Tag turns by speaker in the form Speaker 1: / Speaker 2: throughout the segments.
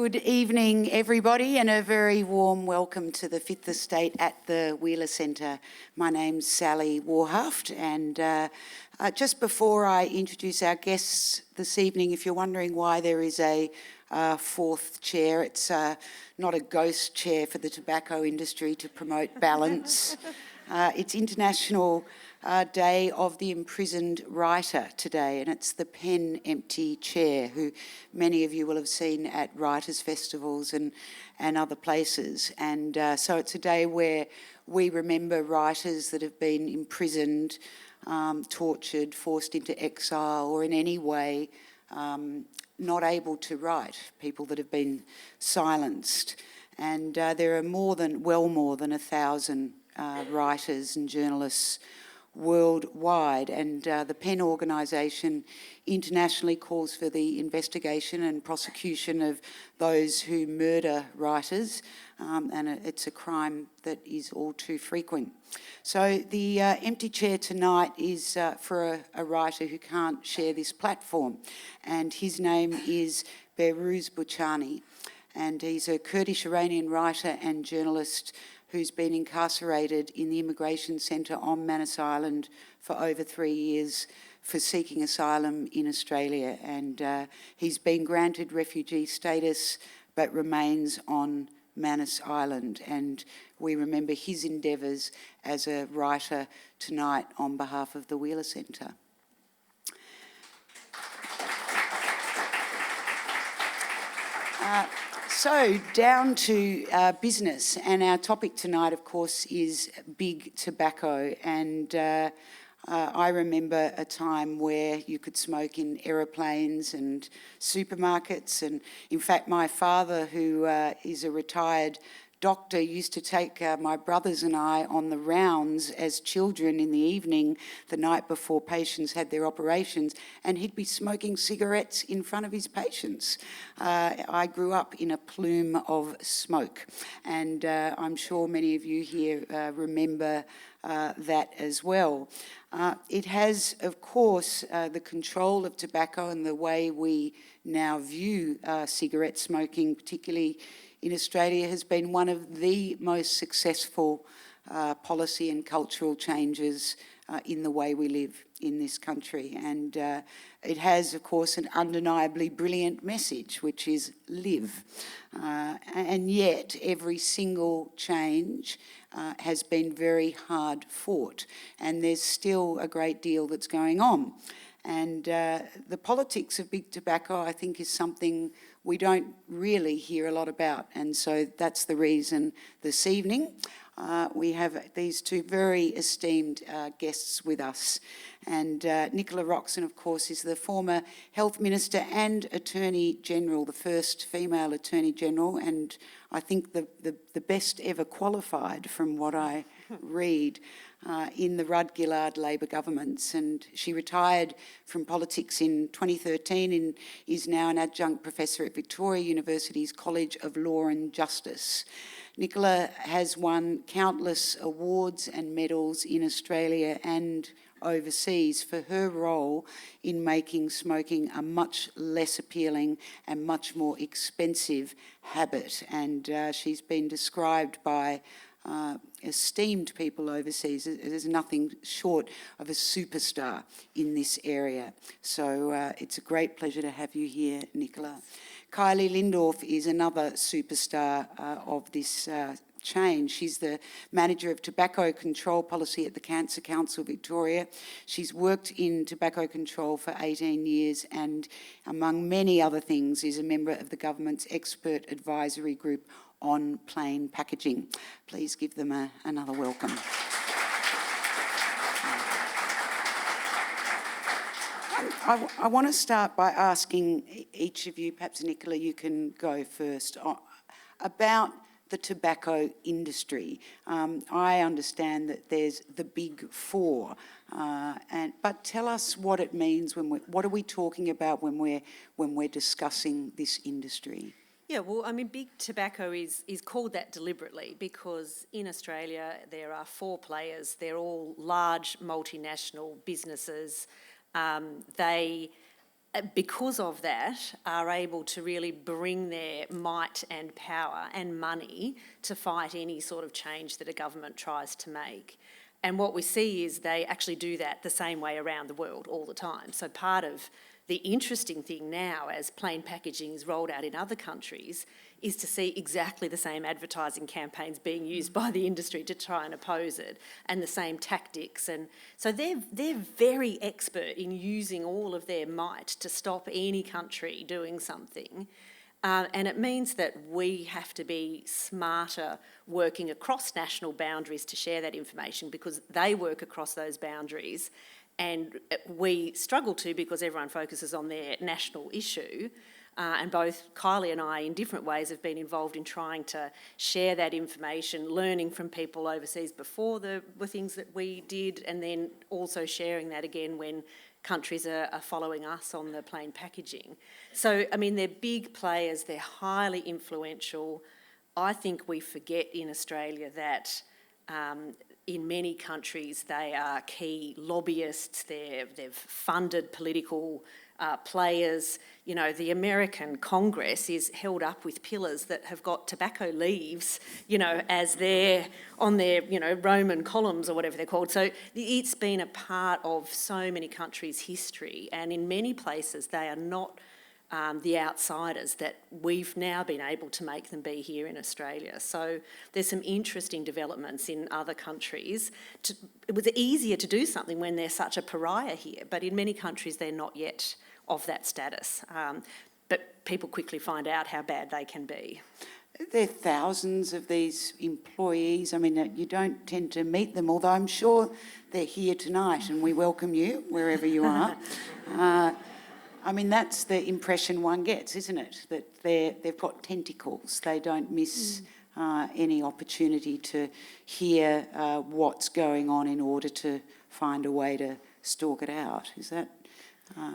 Speaker 1: Good evening, everybody, and a very warm welcome to the Fifth Estate at the Wheeler Centre. My name's Sally Warhaft, and just before I introduce our guests this evening, if you're wondering why there is a fourth chair, it's not a ghost chair for the tobacco industry to promote balance. It's International Day of the Imprisoned Writer today, and it's the pen empty chair, who many of you will have seen at writers' festivals and other places. And so it's a day where we remember writers that have been imprisoned, tortured, forced into exile, or in any way not able to write, people that have been silenced. And there are more than 1,000 writers and journalists worldwide, and the PEN organisation internationally calls for the investigation and prosecution of those who murder writers, and it's a crime that is all too frequent. So the empty chair tonight is for a writer who can't share this platform, and his name is Behrouz Boochani, and he's a Kurdish-Iranian writer and journalist who's been incarcerated in the immigration centre on Manus Island for over 3 years for seeking asylum in Australia. And he's been granted refugee status but remains on Manus Island. And we remember his endeavours as a writer tonight on behalf of the Wheeler Centre. So down to business, and our topic tonight, of course, is big tobacco. And I remember a time where you could smoke in aeroplanes and supermarkets. And in fact, my father, who is a retired doctor, used to take my brothers and I on the rounds as children in the evening, the night before patients had their operations, and he'd be smoking cigarettes in front of his patients. I grew up in a plume of smoke, and I'm sure many of you here remember that as well. It has, of course, the control of tobacco and the way we now view cigarette smoking, particularly in Australia, has been one of the most successful policy and cultural changes in the way we live in this country. And it has, of course, an undeniably brilliant message, which is live. And yet, every single change has been very hard fought, and there's still a great deal that's going on. And the politics of big tobacco, I think, is something we don't really hear a lot about. And so that's the reason this evening we have these two very esteemed guests with us. And Nicola Roxon, of course, is the former Health Minister and Attorney General, the first female Attorney General, and I think the best ever qualified, from what I read, in the Rudd-Gillard Labor governments. And she retired from politics in 2013 and is now an adjunct professor at Victoria University's College of Law and Justice. Nicola has won countless awards and medals in Australia and overseas for her role in making smoking a much less appealing and much more expensive habit. And she's been described by esteemed people overseas as nothing short of a superstar in this area. So it's a great pleasure to have you here, Nicola. Kylie Lindorff is another superstar of this change. She's the Manager of Tobacco Control Policy at the Cancer Council Victoria. She's worked in tobacco control for 18 years and, among many other things, is a member of the government's expert advisory group on plain packaging. Please give them another welcome. I want to start by asking each of you, perhaps Nicola, you can go first, about the tobacco industry. I understand that there's the big four, but tell us what it means what are we talking about when we're discussing this industry?
Speaker 2: Yeah, well, I mean, big tobacco is called that deliberately because in Australia there are four players. They're all large multinational businesses. They because of that, are able to really bring their might and power and money to fight any sort of change that a government tries to make. And what we see is they actually do that the same way around the world all the time. So part of the interesting thing now, as plain packaging is rolled out in other countries, is to see exactly the same advertising campaigns being used by the industry to try and oppose it, and the same tactics. And so they're very expert in using all of their might to stop any country doing something. And it means that we have to be smarter working across national boundaries to share that information, because they work across those boundaries and we struggle to, because everyone focuses on their national issue. And both Kylie and I, in different ways, have been involved in trying to share that information, learning from people overseas before were things that we did, and then also sharing that again when countries are following us on the plain packaging. So, I mean, they're big players, they're highly influential. I think we forget in Australia that in many countries they are key lobbyists, they've funded political players. You know, the American Congress is held up with pillars that have got tobacco leaves, you know, as on their, you know, Roman columns or whatever they're called. So it's been a part of so many countries' history, and in many places they are not the outsiders that we've now been able to make them be here in Australia. So there's some interesting developments in other countries. It was easier to do something when they're such a pariah here, but in many countries they're not yet of that status. But people quickly find out how bad they can be.
Speaker 1: There are thousands of these employees. I mean, you don't tend to meet them, although I'm sure they're here tonight and we welcome you wherever you are. I mean, that's the impression one gets, isn't it? That they've got tentacles. They don't miss any opportunity to hear what's going on in order to find a way to stalk it out. Is that...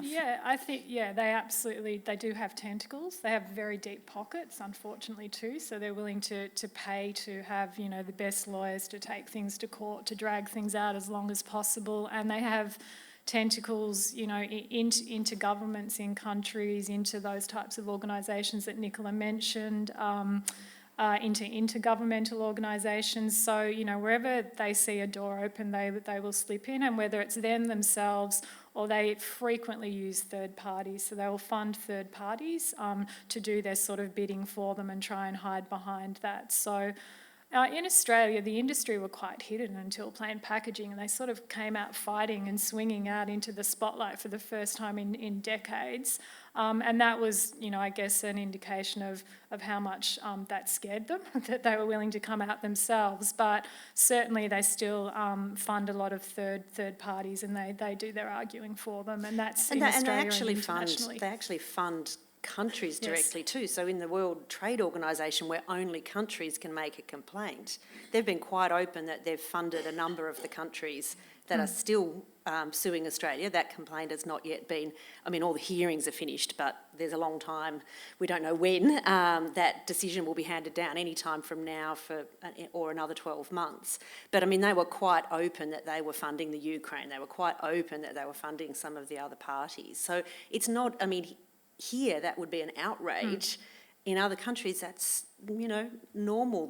Speaker 3: Yeah, I think, they do have tentacles. They have very deep pockets, unfortunately, too. So they're willing to pay to have, you know, the best lawyers to take things to court, to drag things out as long as possible. And they have tentacles, you know, into governments in countries, into those types of organisations that Nicola mentioned, into intergovernmental organisations. So, you know, wherever they see a door open, they will slip in, and whether it's them themselves or they frequently use third parties. So they will fund third parties to do their sort of bidding for them and try and hide behind that. So in Australia, the industry were quite hidden until plain packaging, and they sort of came out fighting and swinging out into the spotlight for the first time in decades. And that was, you know, I guess an indication of how much that scared them, that they were willing to come out themselves. But certainly they still fund a lot of third parties, and they do their arguing for them, and that's in Australia and internationally.
Speaker 2: They actually fund countries directly too. So in the World Trade Organisation, where only countries can make a complaint, they've been quite open that they've funded a number of the countries that are still suing Australia. That complaint has not yet been, I mean, all the hearings are finished, but there's a long time. We don't know when that decision will be handed down, any time from now or another 12 months. But I mean, they were quite open that they were funding the Ukraine. They were quite open that they were funding some of the other parties. So it's not, I mean, here that would be an outrage. In other countries, that's, you know, normal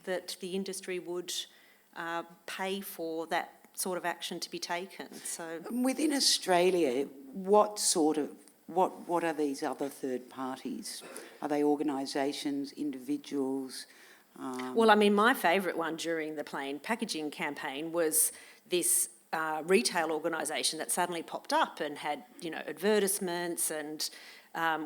Speaker 2: that the industry would pay for that sort of action to be taken. So
Speaker 1: within Australia, what are these other third parties? Are they organisations, individuals?
Speaker 2: Well, I mean, my favourite one during the plain packaging campaign was this retail organisation that suddenly popped up and had, you know, advertisements and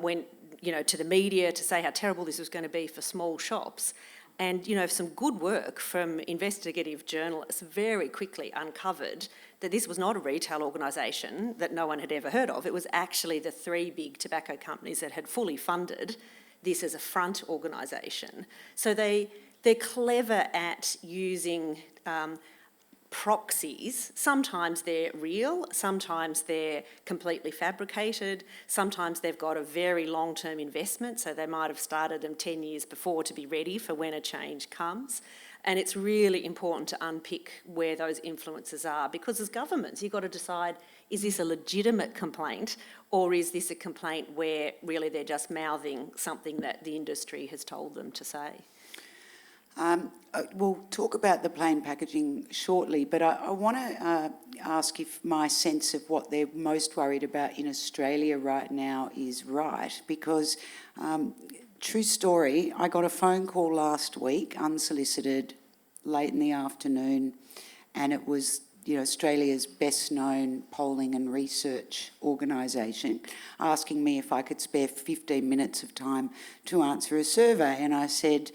Speaker 2: went, you know, to the media to say how terrible this was going to be for small shops. And, you know, some good work from investigative journalists very quickly uncovered that this was not a retail organisation that no one had ever heard of. It was actually the three big tobacco companies that had fully funded this as a front organisation. So they're clever at using proxies. Sometimes they're real, sometimes they're completely fabricated, sometimes they've got a very long-term investment, so they might have started them 10 years before to be ready for when a change comes. And it's really important to unpick where those influences are, because as governments, you've got to decide, is this a legitimate complaint, or is this a complaint where really they're just mouthing something that the industry has told them to say?
Speaker 1: We'll talk about the plain packaging shortly, but I want to ask if my sense of what they're most worried about in Australia right now is right, because true story, I got a phone call last week, unsolicited, late in the afternoon, and it was Australia's best known polling and research organisation asking me if I could spare 15 minutes of time to answer a survey. And I said,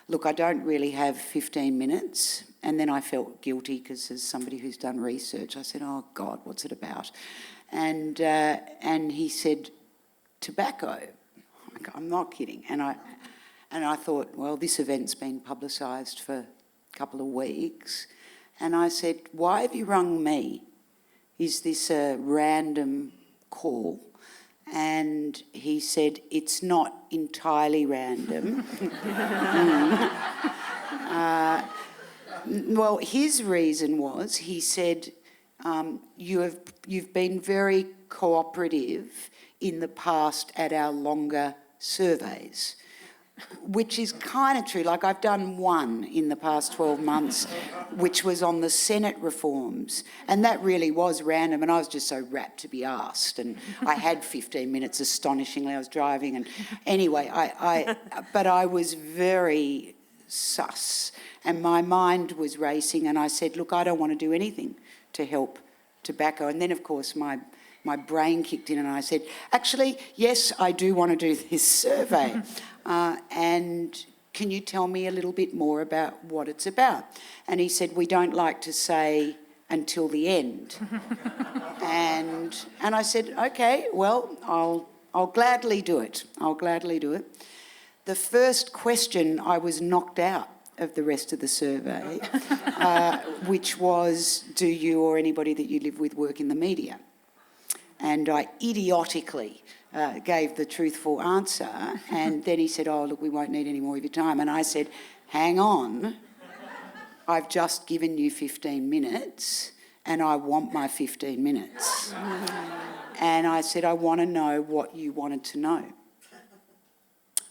Speaker 1: look, I don't really have 15 minutes. And then I felt guilty because as somebody who's done research, I said, oh God, what's it about? And he said, tobacco. I'm not kidding. And I thought, well, this event's been publicised for a couple of weeks. And I said, why have you rung me? Is this a random call? And he said, it's not entirely random. Well, his reason was, he said, you've been very cooperative in the past at our longer surveys, which is kind of true. Like, I've done one in the past 12 months, which was on the Senate reforms, and that really was random, and I was just so rapt to be asked, and I had 15 minutes, astonishingly. I was driving, and anyway, but I was very sus, and my mind was racing, and I said, look, I don't want to do anything to help tobacco. And then, of course, my brain kicked in, and I said, actually, yes, I do want to do this survey. And can you tell me a little bit more about what it's about? And he said, we don't like to say until the end. and I said, okay, well, I'll gladly do it. I'll gladly do it. The first question, I was knocked out of the rest of the survey, which was, do you or anybody that you live with work in the media? And I idiotically gave the truthful answer, and then he said, oh, look, we won't need any more of your time. And I said, hang on, I've just given you 15 minutes and I want my 15 minutes. And I said, I want to know what you wanted to know.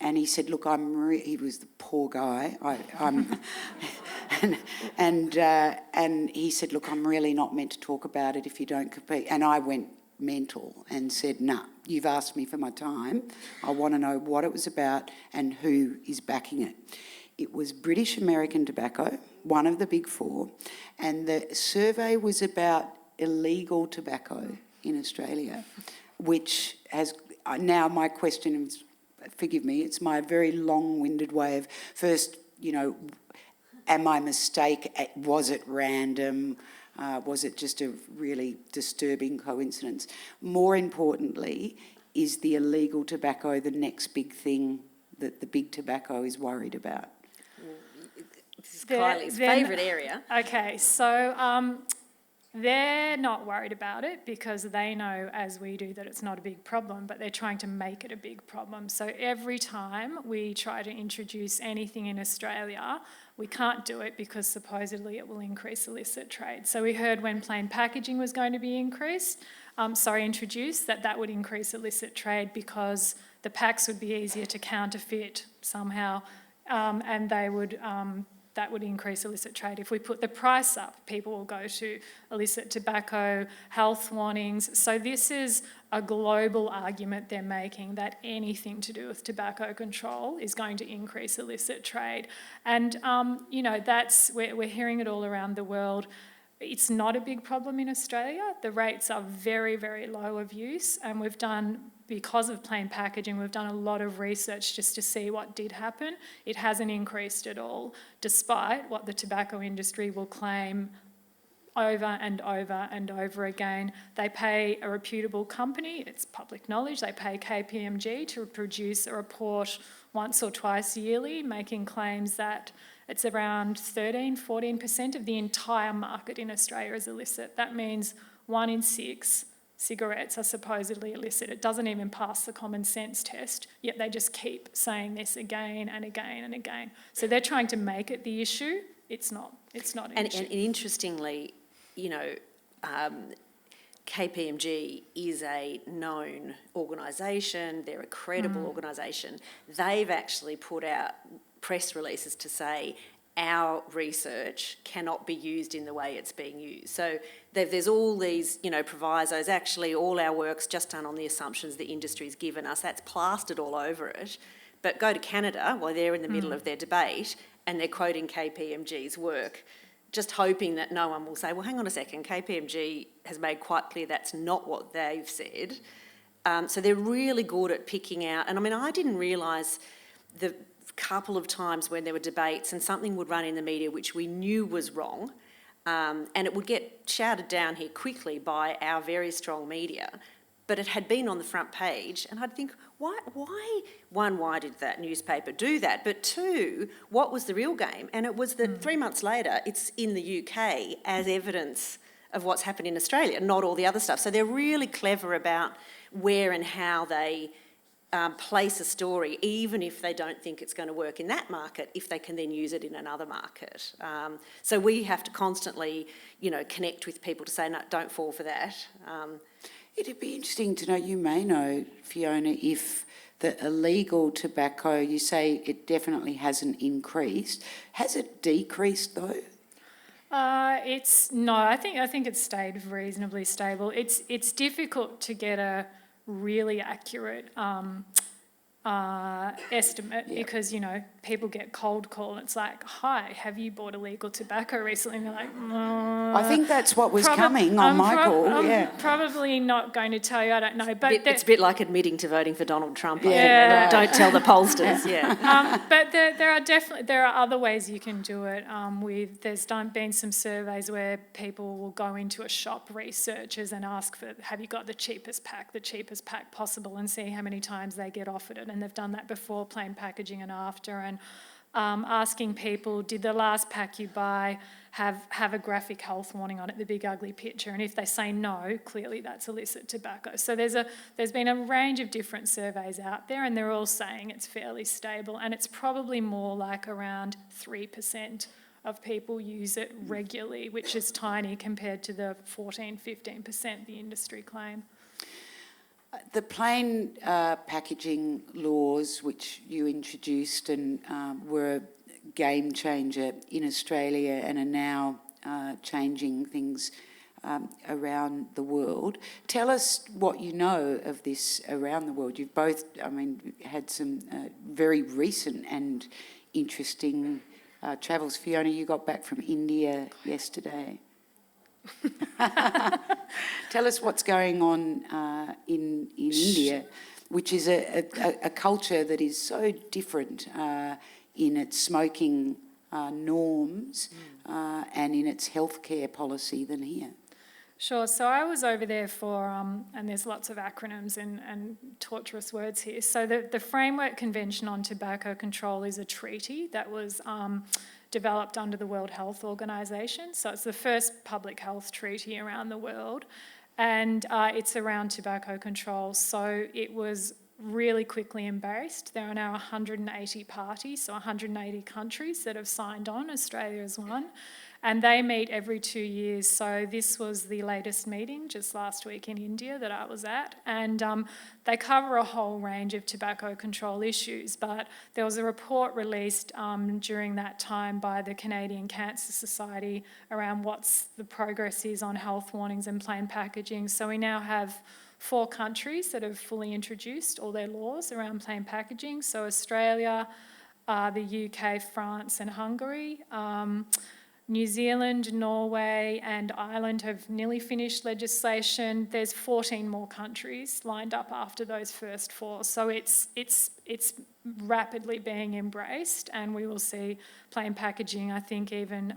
Speaker 1: And he said, look, he was the poor guy. And he said, look, I'm really not meant to talk about it if you don't compete. And I went mental and said, nah, you've asked me for my time. I want to know what it was about and who is backing it. It was British American Tobacco, one of the big four, and the survey was about illegal tobacco in Australia, which has, now my question is, forgive me, it's my very long-winded way of first, am I mistaken? Was it random? Was it just a really disturbing coincidence? More importantly, is the illegal tobacco the next big thing that the big tobacco is worried about?
Speaker 2: This is Kylie's favourite area.
Speaker 3: Okay, so they're not worried about it because they know, as we do, that it's not a big problem, but they're trying to make it a big problem. So every time we try to introduce anything in Australia, we can't do it because supposedly it will increase illicit trade. So we heard when plain packaging was going to be introduced, that would increase illicit trade because the packs would be easier to counterfeit somehow, and that would increase illicit trade. If we put the price up, people will go to illicit tobacco, health warnings. So this is a global argument they're making that anything to do with tobacco control is going to increase illicit trade. And, we're hearing it all around the world. It's not a big problem in Australia. The rates are very, very low of use, and because of plain packaging, we've done a lot of research just to see what did happen. It hasn't increased at all, despite what the tobacco industry will claim over and over and over again. They pay a reputable company, it's public knowledge, they pay KPMG to produce a report once or twice yearly, making claims that it's around 13-14% of the entire market in Australia is illicit. That means 1 in 6 cigarettes are supposedly illicit. It doesn't even pass the common sense test, yet they just keep saying this again and again and again. So they're trying to make it the issue. It's not an issue.
Speaker 2: And interestingly, KPMG is a known organisation, they're a credible organisation. They've actually put out press releases to say our research cannot be used in the way it's being used. So there's all these, provisos. Actually, all our work's just done on the assumptions the industry's given us. That's plastered all over it. But go to Canada while they're in the middle of their debate and they're quoting KPMG's work, just hoping that no one will say, well, hang on a second, KPMG has made quite clear that's not what they've said. So they're really good at picking out, and I didn't realise the couple of times when there were debates and something would run in the media which we knew was wrong, and it would get shouted down here quickly by our very strong media, but it had been on the front page, and I'd think, why did that newspaper do that? But two, what was the real game? And it was that 3 months later, it's in the UK as evidence of what's happened in Australia, not all the other stuff. So they're really clever about where and how they place a story, even if they don't think it's going to work in that market, if they can then use it in another market. So we have to constantly, connect with people to say, no, don't fall for that.
Speaker 1: It'd be interesting to know, you may know, Fiona, if the illegal tobacco, you say it definitely hasn't increased. Has it decreased though?
Speaker 3: I think it's stayed reasonably stable. It's difficult to get a really accurate estimate because, people get cold call and it's like, hi, have you bought illegal tobacco recently? And they're like,
Speaker 1: I think that's what was coming on my call.
Speaker 3: I'm probably not going to tell you, I don't know. But
Speaker 2: it's a bit like admitting to voting for Donald Trump.
Speaker 3: Yeah.
Speaker 2: Don't tell the pollsters,
Speaker 3: But there are other ways you can do it. There's been some surveys where people will go into a shop, researchers, and ask for, have you got the cheapest pack possible, and see how many times they get offered it. And they've done that before, plain packaging and after, and asking people, did the last pack you buy have a graphic health warning on it, the big ugly picture? And if they say no, clearly that's illicit tobacco. So there's been a range of different surveys out there, and they're all saying it's fairly stable, and it's probably more like around 3% of people use it regularly, which is tiny compared to the 14-15% the industry claim.
Speaker 1: The plain packaging laws, which you introduced and were a game changer in Australia and are now changing things around the world. Tell us what you know of this around the world. You've both, had some very recent and interesting travels. Fiona, you got back from India yesterday. Tell us what's going on in India, which is a culture that is so different in its smoking norms and in its healthcare policy than here.
Speaker 3: Sure. So I was over there for, and there's lots of acronyms and torturous words here. So the Framework Convention on Tobacco Control is a treaty that was developed under the World Health Organization. So it's the first public health treaty around the world, and it's around tobacco control. So it was really quickly embraced. There are now 180 parties, so 180 countries that have signed on. Australia is one. And they meet every 2 years. So this was the latest meeting just last week in India that I was at. And they cover a whole range of tobacco control issues. But there was a report released during that time by the Canadian Cancer Society around what's the progress is on health warnings and plain packaging. So we now have 4 countries that have fully introduced all their laws around plain packaging. So Australia, the UK, France and Hungary. New Zealand, Norway and Ireland have nearly finished legislation. There's 14 more countries lined up after those first 4. So it's rapidly being embraced, and we will see plain packaging, I think, even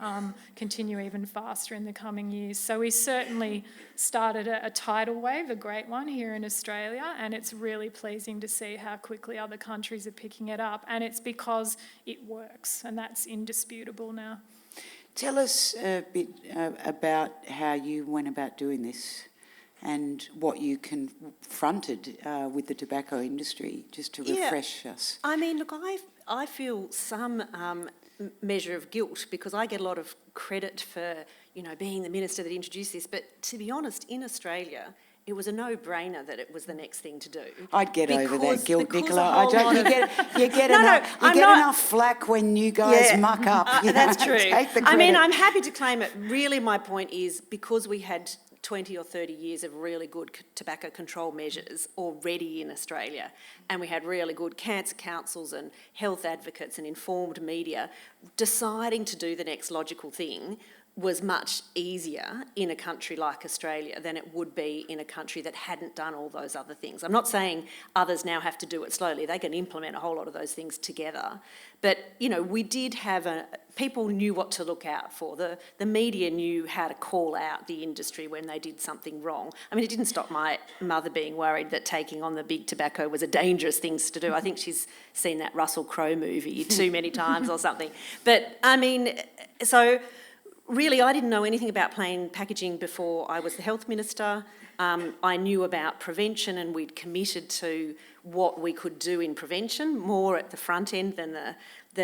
Speaker 3: continue even faster in the coming years. So we certainly started a tidal wave, a great one here in Australia, and it's really pleasing to see how quickly other countries are picking it up. And it's because it works, and that's indisputable now.
Speaker 1: Tell us a bit about how you went about doing this and what you confronted with the tobacco industry, just to refresh us.
Speaker 2: Look, I feel some measure of guilt because I get a lot of credit for, being the minister that introduced this, but to be honest, in Australia, it was a no-brainer that it was the next thing to do.
Speaker 1: I'd get over that guilt,
Speaker 2: because
Speaker 1: Nicola.
Speaker 2: a whole lot of-
Speaker 1: You get enough flack when you guys muck up.
Speaker 2: That's true.
Speaker 1: Take the
Speaker 2: I mean,
Speaker 1: credit.
Speaker 2: I'm happy to claim it. Really, my point is because we had 20 or 30 years of really good tobacco control measures already in Australia, and we had really good cancer councils and health advocates and informed media, deciding to do the next logical thing was much easier in a country like Australia than it would be in a country that hadn't done all those other things. I'm not saying others now have to do it slowly. They can implement a whole lot of those things together. But, we did have people knew what to look out for. The media knew how to call out the industry when they did something wrong. I mean, it didn't stop my mother being worried that taking on the big tobacco was a dangerous thing to do. I think she's seen that Russell Crowe movie too many times or something. But, I mean, so... Really, I didn't know anything about plain packaging before I was the health minister. I knew about prevention, and we'd committed to what we could do in prevention, more at the front end than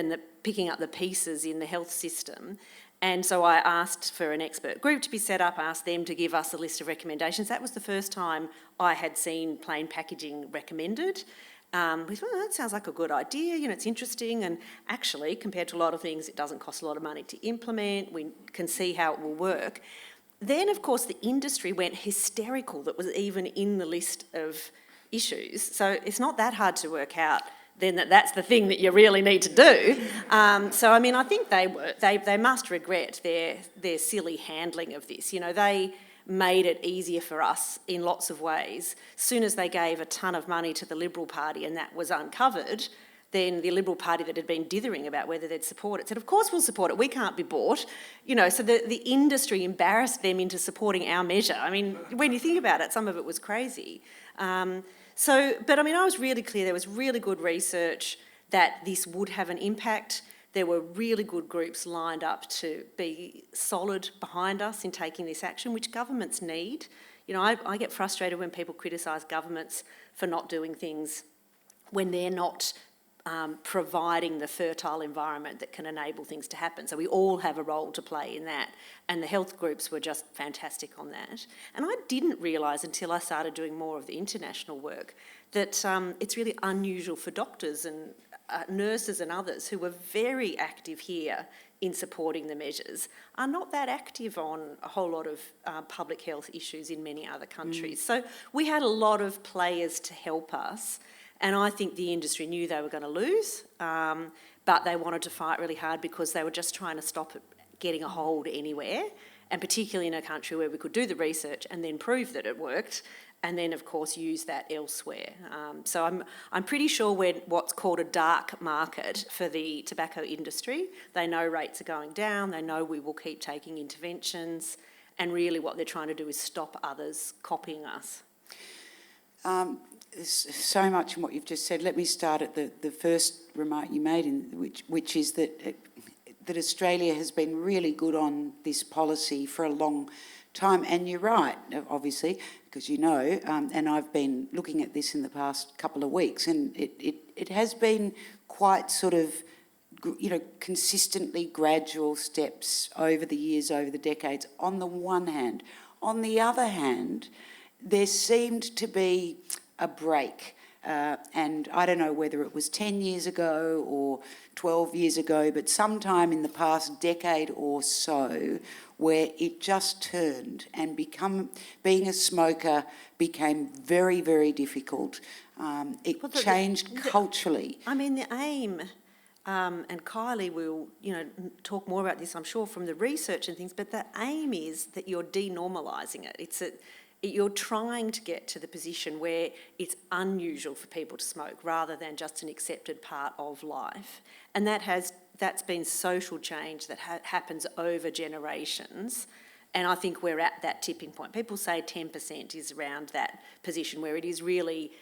Speaker 2: the picking up the pieces in the health system. And so I asked for an expert group to be set up, asked them to give us a list of recommendations. That was the first time I had seen plain packaging recommended. We thought, that sounds like a good idea, it's interesting, and actually, compared to a lot of things, it doesn't cost a lot of money to implement. We can see how it will work. Then, of course, the industry went hysterical that was even in the list of issues. So it's not that hard to work out then that's the thing that you really need to do. So, I mean, I think they must regret their silly handling of this. They made it easier for us in lots of ways. As soon as they gave a ton of money to the Liberal Party and that was uncovered, then the Liberal Party that had been dithering about whether they'd support it said, of course we'll support it, we can't be bought. So the industry embarrassed them into supporting our measure. I mean, when you think about it, some of it was crazy. But I mean, I was really clear, there was really good research that this would have an impact. There were really good groups lined up to be solid behind us in taking this action, which governments need. I get frustrated when people criticise governments for not doing things when they're not providing the fertile environment that can enable things to happen. So we all have a role to play in that. And the health groups were just fantastic on that. And I didn't realise until I started doing more of the international work that it's really unusual for doctors and nurses and others who were very active here in supporting the measures are not that active on a whole lot of public health issues in many other countries. So we had a lot of players to help us, and I think the industry knew they were going to lose, but they wanted to fight really hard because they were just trying to stop it getting a hold anywhere, and particularly in a country where we could do the research and then prove that it worked, and then, of course, use that elsewhere. So I'm pretty sure we're what's called a dark market for the tobacco industry. They know rates are going down, they know we will keep taking interventions, and really what they're trying to do is stop others copying us.
Speaker 1: There's so much in what you've just said. Let me start at the first remark you made, which is that Australia has been really good on this policy for a long time, and you're right, obviously, because and I've been looking at this in the past couple of weeks, and it has been quite sort of, consistently gradual steps over the years, over the decades, on the one hand. On the other hand, there seemed to be a break, and I don't know whether it was 10 years ago or 12 years ago, but sometime in the past decade or so, where it just turned and being a smoker became very, very difficult. It changed culturally.
Speaker 2: I mean, the aim, and Kylie will, talk more about this, I'm sure, from the research and things, but the aim is that you're denormalising it. You're trying to get to the position where it's unusual for people to smoke rather than just an accepted part of life. And that's been social change that happens over generations. And I think we're at that tipping point. People say 10% is around that position where it is really,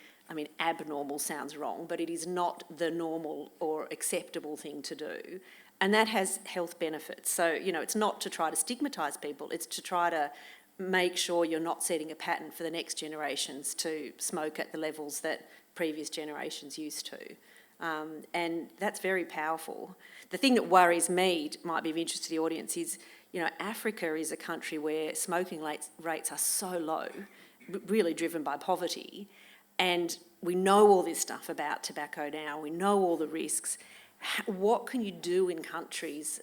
Speaker 2: abnormal sounds wrong, but it is not the normal or acceptable thing to do. And that has health benefits. So, it's not to try to stigmatise people, it's to try to make sure you're not setting a pattern for the next generations to smoke at the levels that previous generations used to. And that's very powerful. The thing that worries me, might be of interest to the audience, is, Africa is a country where smoking rates are so low, really driven by poverty, and we know all this stuff about tobacco now, we know all the risks. What can you do in countries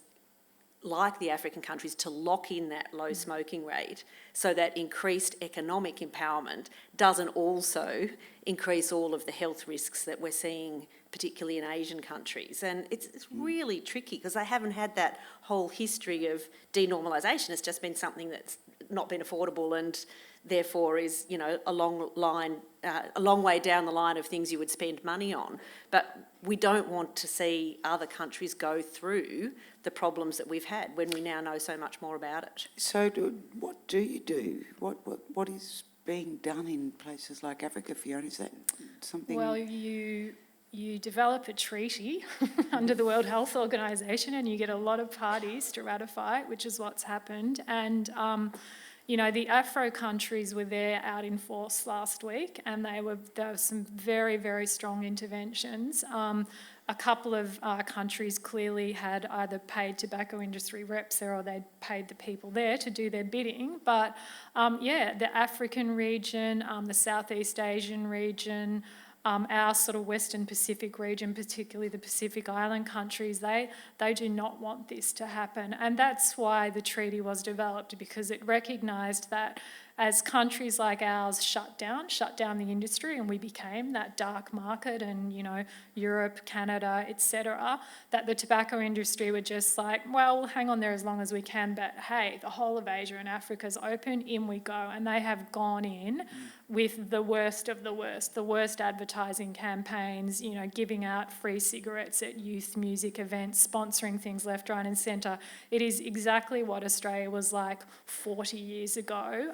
Speaker 2: like the African countries to lock in that low smoking rate so that increased economic empowerment doesn't also increase all of the health risks that we're seeing, particularly in Asian countries? And it's really tricky because they haven't had that whole history of denormalisation. It's just been something that's not been affordable and therefore is, a long way down the line of things you would spend money on. But we don't want to see other countries go through the problems that we've had when we now know so much more about it.
Speaker 1: So what do you do? What is being done in places like Africa, Fiona? Is that something?
Speaker 3: Well, you develop a treaty under the World Health Organization and you get a lot of parties to ratify it, which is what's happened. And the Afro countries were there out in force last week, and there were some very, very strong interventions. A couple of countries clearly had either paid tobacco industry reps there or they'd paid the people there to do their bidding. But the African region, the Southeast Asian region, our sort of Western Pacific region, particularly the Pacific Island countries, they do not want this to happen. And that's why the treaty was developed, because it recognised that as countries like ours shut down the industry, and we became that dark market, and Europe, Canada, etc., that the tobacco industry were just like, well, we'll hang on there as long as we can, but hey, the whole of Asia and Africa's open, in we go. And they have gone in with the worst of the worst advertising campaigns, giving out free cigarettes at youth music events, sponsoring things left, right and centre. It is exactly what Australia was like 40 years ago.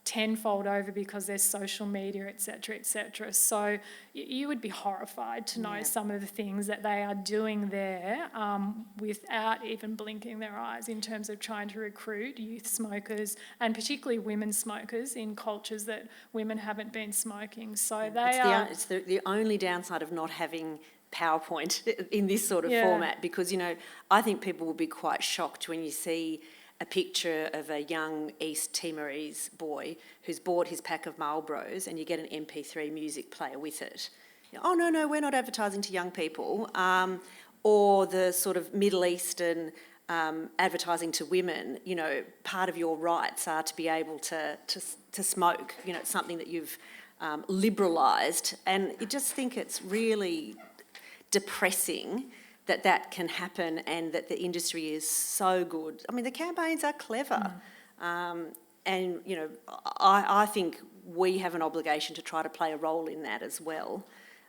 Speaker 3: Tenfold over because there's social media, etc., etc. So you would be horrified to know some of the things that they are doing there without even blinking their eyes in terms of trying to recruit youth smokers and particularly women smokers in cultures that women haven't been smoking. So it's
Speaker 2: the only downside of not having PowerPoint in this sort of format, because I think people will be quite shocked when you see a picture of a young East Timorese boy who's bought his pack of Marlboros and you get an MP3 music player with it. Oh, no, we're not advertising to young people. Or the sort of Middle Eastern advertising to women, part of your rights are to be able to smoke. It's something that you've liberalised. And you just think it's really depressing that can happen and that the industry is so good. I mean, the campaigns are clever. And, I think we have an obligation to try to play a role in that as well.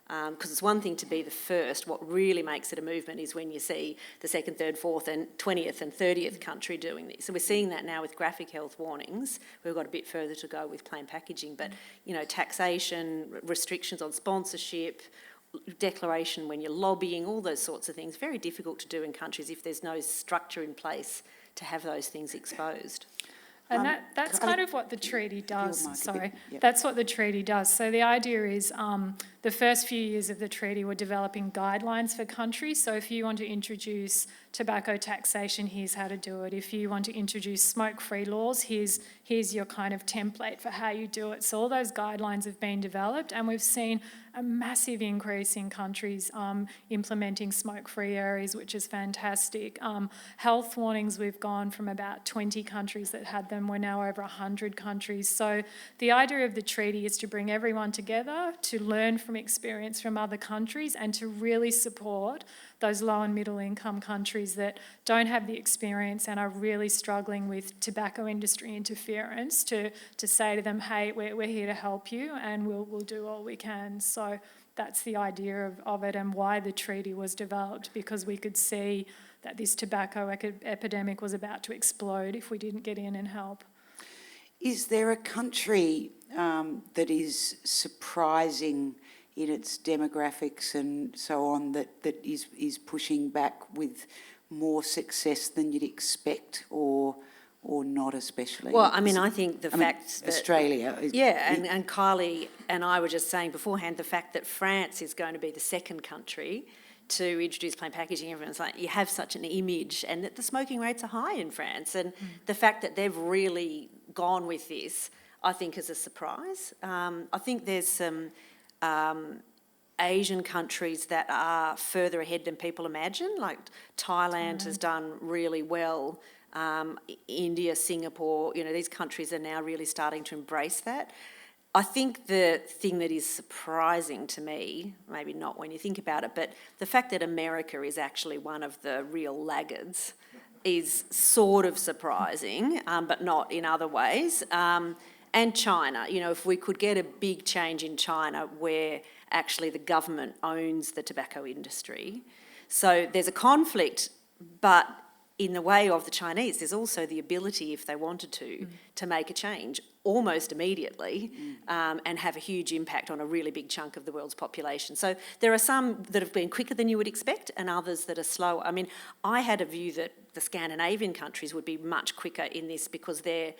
Speaker 2: Because it's one thing to be the first. What really makes it a movement is when you see the second, third, fourth and 20th and 30th country doing this. So we're seeing that now with graphic health warnings. We've got a bit further to go with plain packaging. But, taxation, restrictions on sponsorship, declaration when you're lobbying, all those sorts of things, very difficult to do in countries if there's no structure in place to have those things exposed.
Speaker 3: And that's kind of what the treaty does. That's what the treaty does. So the idea is the first few years of the treaty were developing guidelines for countries. So if you want to introduce tobacco taxation, here's how to do it. If you want to introduce smoke-free laws, here's your kind of template for how you do it. So all those guidelines have been developed, and we've seen a massive increase in countries implementing smoke-free areas, which is fantastic. Health warnings, we've gone from about 20 countries that had them, we're now over 100 countries. So the idea of the treaty is to bring everyone together, to learn from experience from other countries, and to really support those low and middle income countries that don't have the experience and are really struggling with tobacco industry interference, to say to them, hey, we're here to help you and we'll do all we can. So that's the idea of it and why the treaty was developed, because we could see that this tobacco epidemic was about to explode if we didn't get in and help.
Speaker 1: Is there a country that is surprising in its demographics and so on that is pushing back with more success than you'd expect, or not especially?
Speaker 2: Well, I mean, I think the fact that
Speaker 1: Australia...
Speaker 2: and Kylie and I were just saying beforehand, the fact that France is going to be the second country to introduce plain packaging, everyone's like, you have such an image, and that the smoking rates are high in France. And the fact that they've really gone with this, I think, is a surprise. I think there's some Asian countries that are further ahead than people imagine, like Thailand has done really well. India, Singapore, these countries are now really starting to embrace that. I think the thing that is surprising to me, maybe not when you think about it, but the fact that America is actually one of the real laggards is sort of surprising, but not in other ways. And China, if we could get a big change in China where actually the government owns the tobacco industry. So there's a conflict, but in the way of the Chinese, there's also the ability, if they wanted to make a change almost immediately and have a huge impact on a really big chunk of the world's population. So there are some that have been quicker than you would expect and others that are slower. I mean, I had a view that the Scandinavian countries would be much quicker in this because there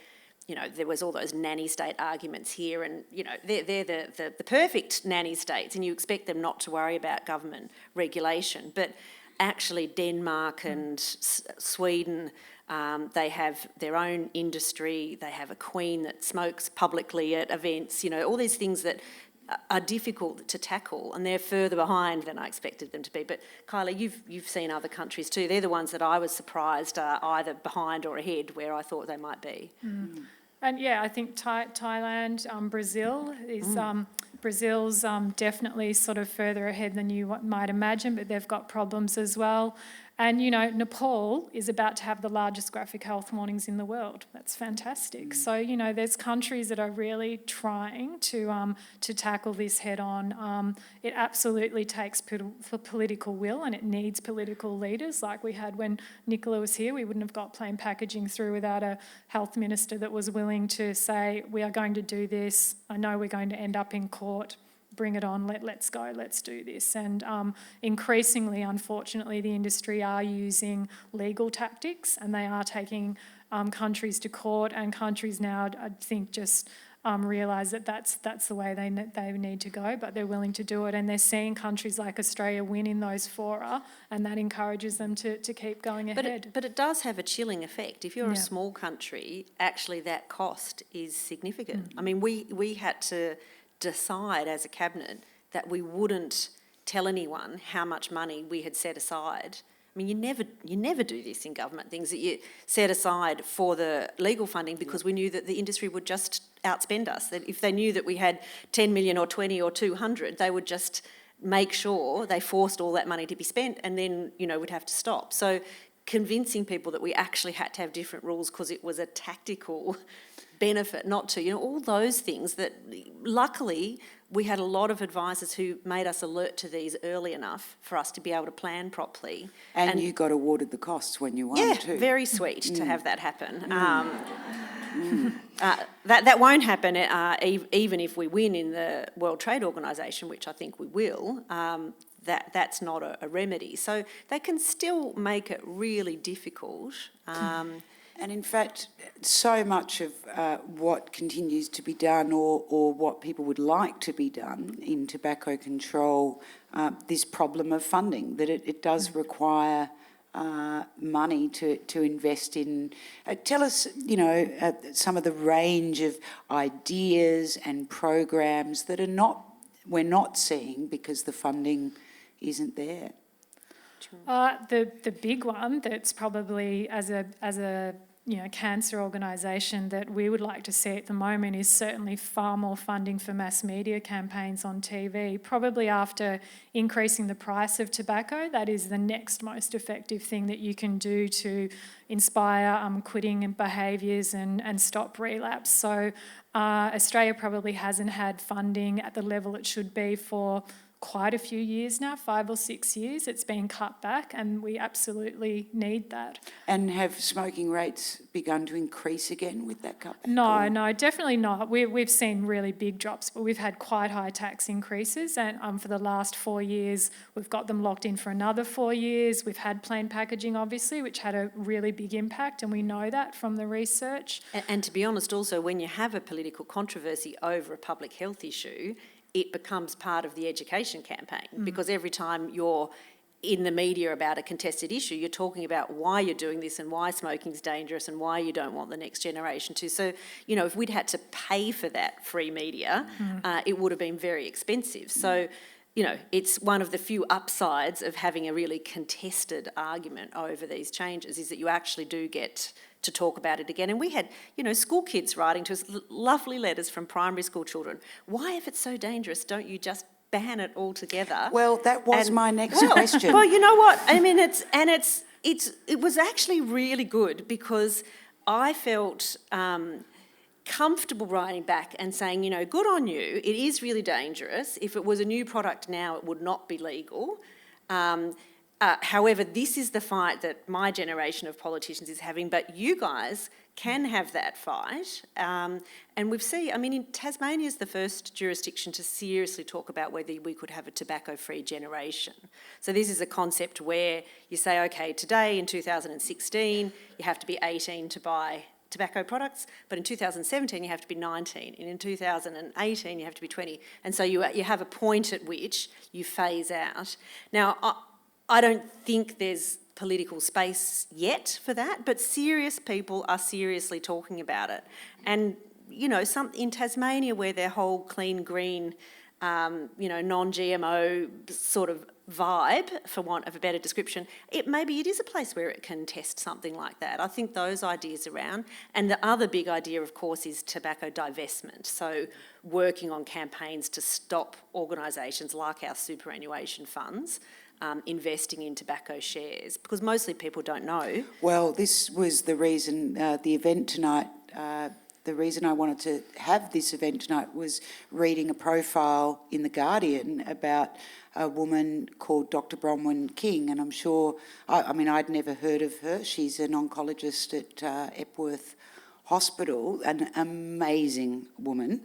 Speaker 2: was all those nanny state arguments here, and, they're the perfect nanny states, and you expect them not to worry about government regulation. But actually Denmark and Sweden, they have their own industry, they have a queen that smokes publicly at events, all these things that are difficult to tackle, and they're further behind than I expected them to be. But Kylie, you've seen other countries too. They're the ones that I was surprised are either behind or ahead where I thought they might be.
Speaker 3: And yeah, I think Thailand, Brazil is Brazil's definitely sort of further ahead than you might imagine, but they've got problems as well. And, Nepal is about to have the largest graphic health warnings in the world. That's fantastic. So, there's countries that are really trying to tackle this head on. It absolutely takes political will, and it needs political leaders. Like we had when Nicola was here, we wouldn't have got plain packaging through without a health minister that was willing to say, we are going to do this. I know we're going to end up in court. Bring it on, let's go, let's do this. And increasingly, unfortunately, the industry are using legal tactics, and they are taking countries to court, and countries now, I think, just realise that that's the way they need to go, but they're willing to do it, and they're seeing countries like Australia win in those fora, and that encourages them to keep going ahead.
Speaker 2: But it does have a chilling effect. If you're a small country, actually that cost is significant. I mean, we had to decide as a cabinet that we wouldn't tell anyone how much money we had set aside. I mean, you never do this in government, things that you set aside for the legal funding, because we knew that the industry would just outspend us. That if they knew that we had 10 million or 20 or 200, they would just make sure they forced all that money to be spent, and then, we'd have to stop. So convincing people that we actually had to have different rules because it was a tactical benefit not to, all those things that luckily we had a lot of advisors who made us alert to these early enough for us to be able to plan properly.
Speaker 1: And you got awarded the costs when you won too.
Speaker 2: Yeah, very sweet to have that happen. That won't happen even if we win in the World Trade Organisation, which I think we will. That's not a remedy. So they can still make it really difficult.
Speaker 1: And in fact, so much of what continues to be done or what people would like to be done in tobacco control, this problem of funding, that it does require money to invest in. Tell us, some of the range of ideas and programs that we're not seeing because the funding isn't there.
Speaker 3: The big one that's probably as a cancer organisation that we would like to see at the moment is certainly far more funding for mass media campaigns on TV. Probably after increasing the price of tobacco, that is the next most effective thing that you can do to inspire quitting behaviours and stop relapse. So Australia probably hasn't had funding at the level it should be for quite a few years now, 5 or 6 years. It's been cut back, and we absolutely need that.
Speaker 1: And have smoking rates begun to increase again with that cutback?
Speaker 3: No, definitely not. We've seen really big drops, but we've had quite high tax increases, and for the last 4 years, we've got them locked in for another 4 years. We've had plain packaging, obviously, which had a really big impact, and we know that from the research.
Speaker 2: And to be honest, also, when you have a political controversy over a public health issue, it becomes part of the education campaign, because every time you're in the media about a contested issue, you're talking about why you're doing this and why smoking's dangerous and why you don't want the next generation to. So, you know, if we'd had to pay for that free media, it would have been very expensive. So, you know, it's one of the few upsides of having a really contested argument over these changes is that you actually do get to talk about it again. And we had, you know, school kids writing to us, lovely letters from primary school children. Why, if it's so dangerous, don't you just ban it altogether?
Speaker 1: Well, that was my next question.
Speaker 2: Well, you know what? I mean, it was actually really good because I felt comfortable writing back and saying, you know, good on you. It is really dangerous. If it was a new product now, it would not be legal. However, this is the fight that my generation of politicians is having, but you guys can have that fight. And we've seen, I mean, Tasmania is the first jurisdiction to seriously talk about whether we could have a tobacco-free generation. So this is a concept where you say, okay, today in 2016, you have to be 18 to buy tobacco products, but in 2017 you have to be 19, and in 2018 you have to be 20. And so you have a point at which you phase out. Now, I don't think there's political space yet for that, but serious people are seriously talking about it. And, you know, in Tasmania where their whole clean, green, you know, non-GMO sort of vibe, for want of a better description, maybe it is a place where it can test something like that. I think those ideas around. And the other big idea, of course, is tobacco divestment. So working on campaigns to stop organisations like our superannuation funds investing in tobacco shares, because mostly people don't know.
Speaker 1: Well, this was the reason, the event tonight, the reason I wanted to have this event tonight was reading a profile in The Guardian about a woman called Dr. Bronwyn King, and I'm sure, I mean, I'd never heard of her. She's an oncologist at Epworth Hospital, an amazing woman,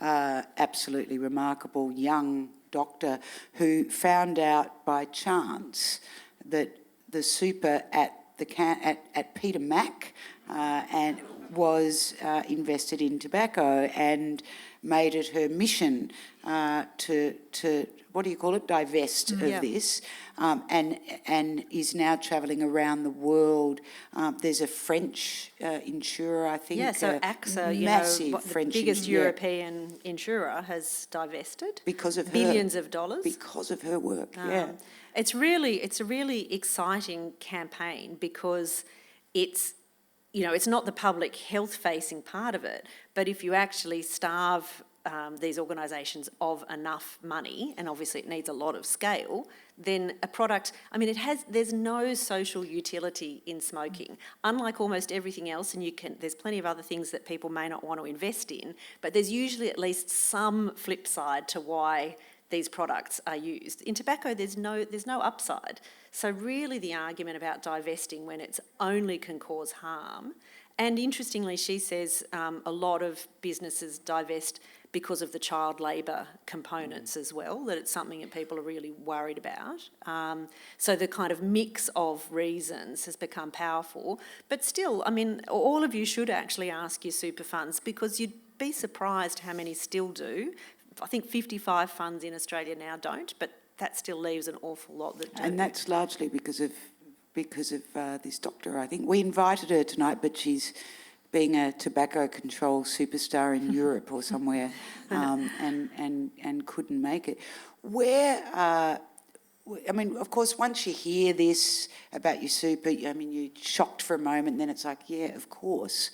Speaker 1: absolutely remarkable young doctor who found out by chance that the super at Peter Mac and was invested in tobacco and made it her mission to what do you call it, divest of this, and is now travelling around the world. There's a French insurer, I think.
Speaker 2: Yeah, so AXA,
Speaker 1: massive French,
Speaker 2: the biggest European insurer, has divested
Speaker 1: because of
Speaker 2: billions of dollars
Speaker 1: because of her work.
Speaker 2: It's a really exciting campaign because it's, you know, it's not the public health facing part of it, but if you actually starve these organisations of enough money, and obviously it needs a lot of scale, then a product, I mean, there's no social utility in smoking. Unlike almost everything else, and there's plenty of other things that people may not want to invest in, but there's usually at least some flip side to why these products are used. In tobacco, there's no upside. So really the argument about divesting when it's only can cause harm, and interestingly, she says a lot of businesses divest because of the child labour components as well, that it's something that people are really worried about. So the kind of mix of reasons has become powerful. But still, I mean, all of you should actually ask your super funds, because you'd be surprised how many still do. I think 55 funds in Australia now don't, but that still leaves an awful lot that do.
Speaker 1: And that's largely because of this doctor, I think. We invited her tonight, but she's being a tobacco control superstar in Europe or somewhere, and couldn't make it. I mean, of course, once you hear this about your super, I mean, you're shocked for a moment, and then it's like, yeah, of course.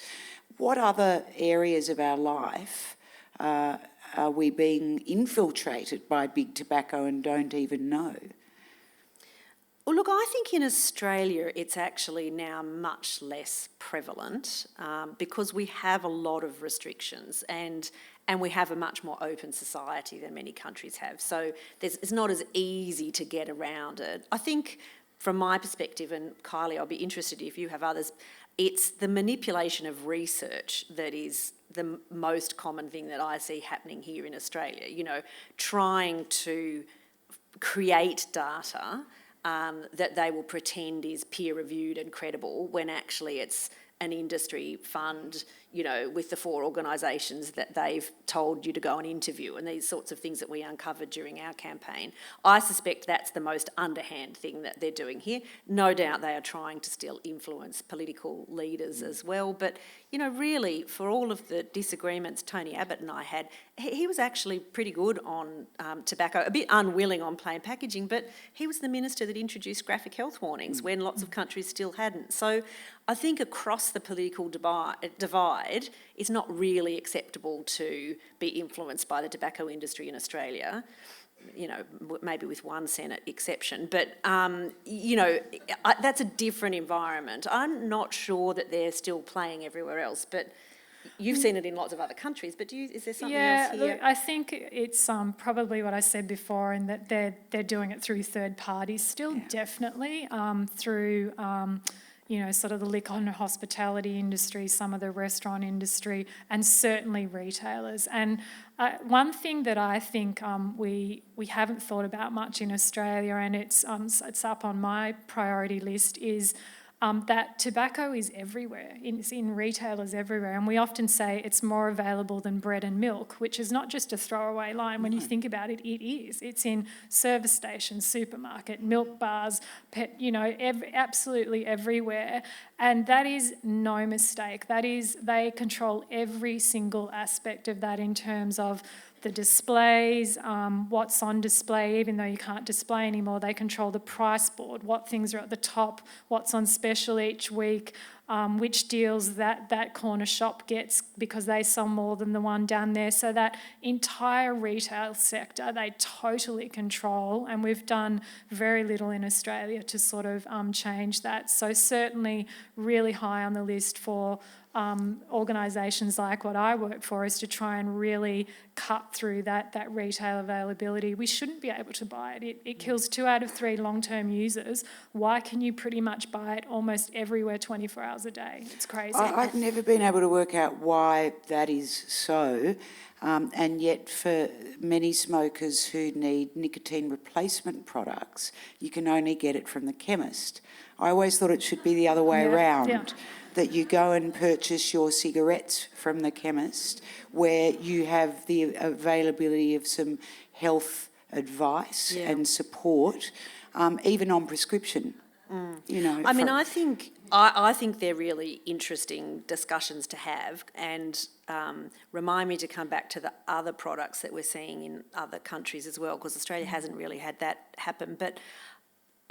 Speaker 1: What other areas of our life are we being infiltrated by big tobacco and don't even know?
Speaker 2: Well, look, I think in Australia it's actually now much less prevalent because we have a lot of restrictions and we have a much more open society than many countries have. So it's not as easy to get around it. I think from my perspective, and Kylie, I'll be interested if you have others, it's the manipulation of research that is the most common thing that I see happening here in Australia. You know, trying to create data that they will pretend is peer-reviewed and credible when actually it's an industry fund, you know, with the 4 organisations that they've told you to go and interview, and these sorts of things that we uncovered during our campaign. I suspect that's the most underhand thing that they're doing here. No doubt they are trying to still influence political leaders as well, but, you know, really, for all of the disagreements Tony Abbott and I had, he was actually pretty good on tobacco, a bit unwilling on plain packaging, but he was the minister that introduced graphic health warnings when lots of countries still hadn't. So I think across the political divide, it's not really acceptable to be influenced by the tobacco industry in Australia, you know, maybe with one Senate exception. But, you know, that's a different environment. I'm not sure that they're still playing everywhere else, but you've seen it in lots of other countries, but is there something else here?
Speaker 3: Look, I think it's probably what I said before, in that they're doing it through third parties still, definitely, through you know, sort of the liquor and hospitality industry, some of the restaurant industry, and certainly retailers. And one thing that I think we haven't thought about much in Australia, and it's up on my priority list, is that tobacco is everywhere. It's in retailers everywhere. And we often say it's more available than bread and milk, which is not just a throwaway line. When you think about it, it is. It's in service stations, supermarket, milk bars, pet, you know, absolutely everywhere. And that is no mistake. That is, they control every single aspect of that in terms of the displays, what's on display, even though you can't display anymore. They control the price board, what things are at the top, what's on special each week, which deals that corner shop gets because they sell more than the one down there. So that entire retail sector, they totally control, and we've done very little in Australia to sort of change that. So certainly really high on the list for organisations like what I work for, is to try and really cut through that retail availability. We shouldn't be able to buy it. It kills 2 out of 3 long-term users. Why can you pretty much buy it almost everywhere 24 hours a day? It's crazy.
Speaker 1: I've never been able to work out why that is so, and yet for many smokers who need nicotine replacement products, you can only get it from the chemist. I always thought it should be the other way around. That you go and purchase your cigarettes from the chemist, where you have the availability of some health advice and support, even on prescription. You know,
Speaker 2: I mean, I think they're really interesting discussions to have, and remind me to come back to the other products that we're seeing in other countries as well, because Australia hasn't really had that happen. But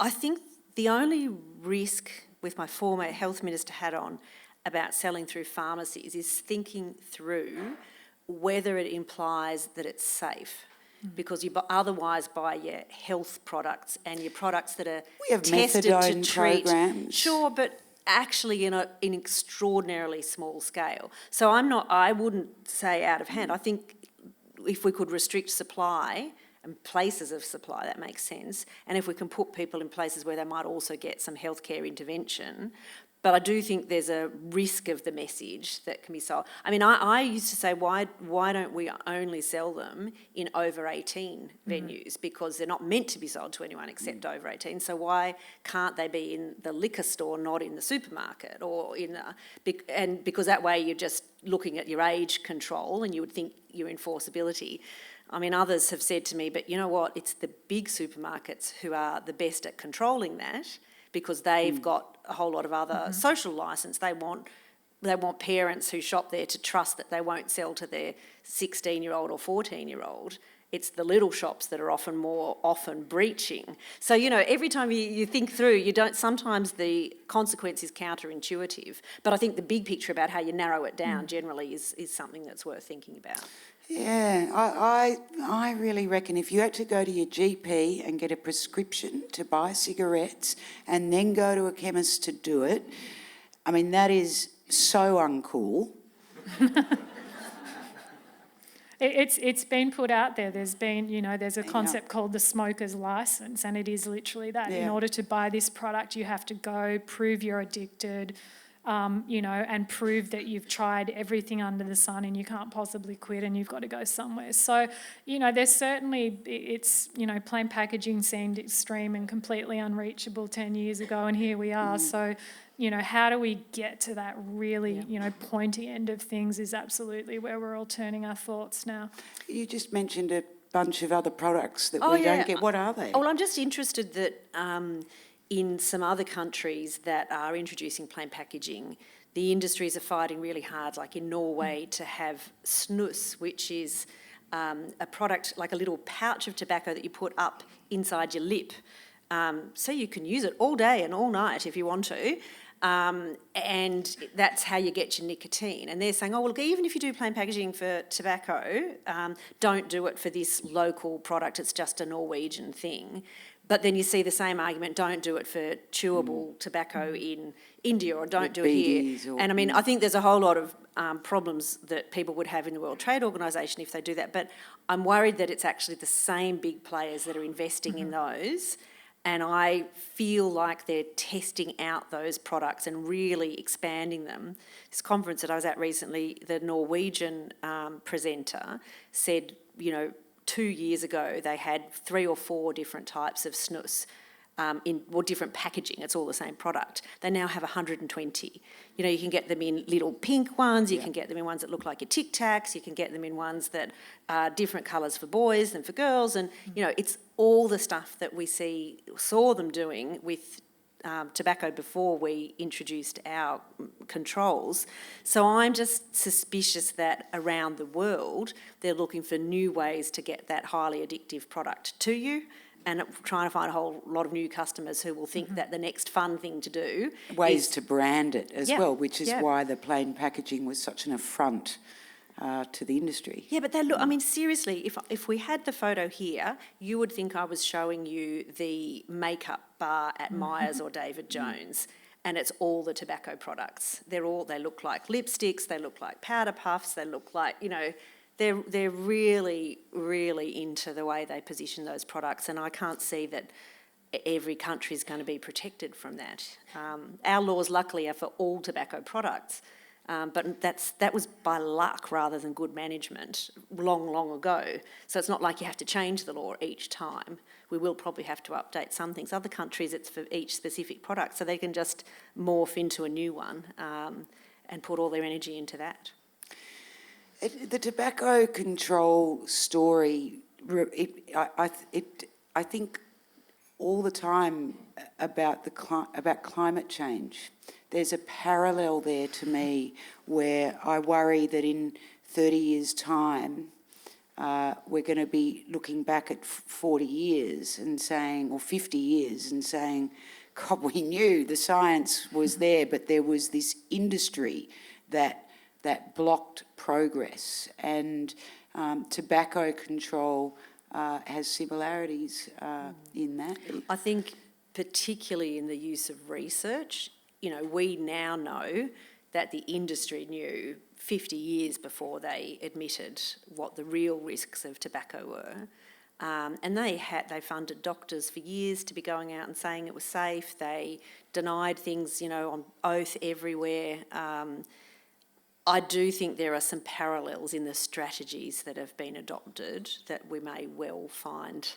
Speaker 2: I think the only risk, with my former health minister hat on, about selling through pharmacies is thinking through whether it implies that it's safe. Because you otherwise buy your health products and your products that are tested to treat. Programs. Sure, but actually in an extraordinarily small scale. So I wouldn't say out of hand. I think if we could restrict supply and places of supply, that makes sense. And if we can put people in places where they might also get some healthcare intervention. But I do think there's a risk of the message that can be sold. I mean, I used to say, why don't we only sell them in over 18 venues? Because they're not meant to be sold to anyone except over 18. So why can't they be in the liquor store, not in the supermarket, or in and because that way you're just looking at your age control, and you would think your enforceability. I mean, others have said to me, but you know what? It's the big supermarkets who are the best at controlling that, because they've got a whole lot of other social licence. They want parents who shop there to trust that they won't sell to their 16-year-old or 14-year-old. It's the little shops that are often breaching. So, you know, every time you think through, sometimes the consequence is counterintuitive. But I think the big picture about how you narrow it down generally is something that's worth thinking about.
Speaker 1: Yeah, I really reckon if you had to go to your GP and get a prescription to buy cigarettes and then go to a chemist to do it, I mean, that is so uncool.
Speaker 3: It's been put out there. There's a concept called the smoker's license, and it is literally that. In order to buy this product, you have to go, prove you're addicted, and prove that you've tried everything under the sun and you can't possibly quit and you've got to go somewhere. So, there's certainly, plain packaging seemed extreme and completely unreachable 10 years ago, and here we are. So, how do we get to that really, pointy end of things is absolutely where we're all turning our thoughts now.
Speaker 1: You just mentioned a bunch of other products that we don't get. What are they?
Speaker 2: Well, I'm just interested that in some other countries that are introducing plain packaging, the industries are fighting really hard, like in Norway, to have snus, which is a product like a little pouch of tobacco that you put up inside your lip. So you can use it all day and all night if you want to. And that's how you get your nicotine. And they're saying, oh, well, even if you do plain packaging for tobacco, don't do it for this local product. It's just a Norwegian thing. But then you see the same argument, don't do it for chewable tobacco in India, or don't do it here. And I mean, I think there's a whole lot of problems that people would have in the World Trade Organisation if they do that. But I'm worried that it's actually the same big players that are investing in those. And I feel like they're testing out those products and really expanding them. This conference that I was at recently, the Norwegian presenter said, 2 years ago they had 3 or 4 different types of snus different packaging. It's all the same product. They now have 120. You can get them in little pink ones, you can get them in ones that look like your Tic Tacs, you can get them in ones that are different colours for boys than for girls, and it's all the stuff that we saw them doing with tobacco before we introduced our controls. So I'm just suspicious that around the world they're looking for new ways to get that highly addictive product to you, and trying to find a whole lot of new customers who will think that the next fun thing to do
Speaker 1: ways to brand it as well, which is why the plain packaging was such an affront to the industry.
Speaker 2: Yeah, but they look, I mean, seriously, if we had the photo here, you would think I was showing you the makeup bar at Myers or David Jones, and it's all the tobacco products. They look like lipsticks, they look like powder puffs, they look like, they're really, really into the way they position those products, and I can't see that every country is going to be protected from that. Our laws, luckily, are for all tobacco products, but that was by luck rather than good management long, long ago. So it's not like you have to change the law each time. We will probably have to update some things. Other countries, it's for each specific product, so they can just morph into a new one and put all their energy into that.
Speaker 1: The tobacco control story, I think all the time about climate change. There's a parallel there to me where I worry that in 30 years' time we're going to be looking back at 40 years and saying, or 50 years and saying, God, we knew the science was there, but there was this industry that blocked progress, and tobacco control has similarities in that.
Speaker 2: I think particularly in the use of research, we now know that the industry knew 50 years before they admitted what the real risks of tobacco were. And they funded doctors for years to be going out and saying it was safe. They denied things, on oath everywhere. I do think there are some parallels in the strategies that have been adopted that we may well find,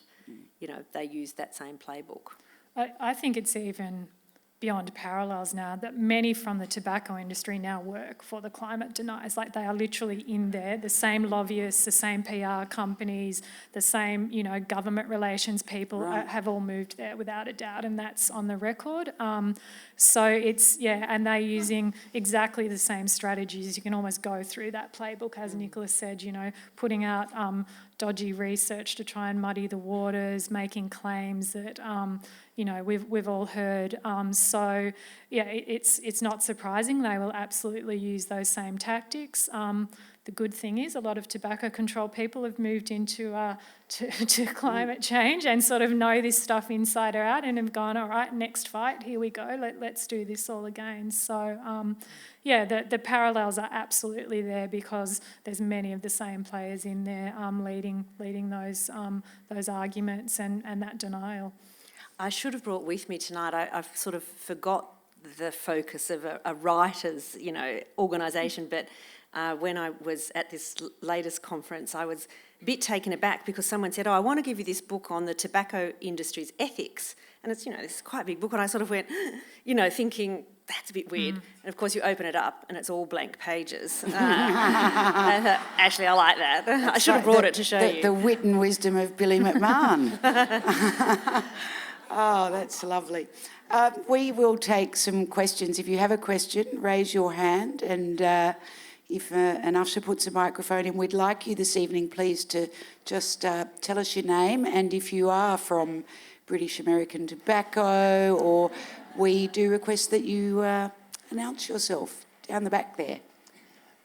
Speaker 2: they use that same playbook.
Speaker 3: I think it's even beyond parallels now that many from the tobacco industry now work for the climate deniers. Like, they are literally in there, the same lobbyists, the same PR companies, the same, government relations people have all moved there without a doubt, and that's on the record. So it's, and they're using exactly the same strategies. You can almost go through that playbook, as Nicola said, putting out dodgy research to try and muddy the waters, making claims that, we've all heard. So, it's not surprising. They will absolutely use those same tactics. The good thing is a lot of tobacco control people have moved into to climate change and sort of know this stuff inside or out and have gone, all right, next fight, here we go, let's do this all again. So, the parallels are absolutely there because there's many of the same players in there leading those arguments and that denial.
Speaker 2: I should have brought with me tonight, I've sort of forgot the focus of a writers, organisation, but when I was at this latest conference, I was a bit taken aback because someone said, I want to give you this book on the tobacco industry's ethics. And it's, this is quite a big book. And I sort of went, thinking, that's a bit weird. And of course you open it up and it's all blank pages. I thought, actually, I like that. I should have brought it to show you.
Speaker 1: The wit and wisdom of Billy McMahon. Oh, that's lovely. We will take some questions. If you have a question, raise your hand, and if an usher puts a microphone in, we'd like you this evening, please, to just tell us your name, and if you are from British American Tobacco, or we do request that you announce yourself down the back there.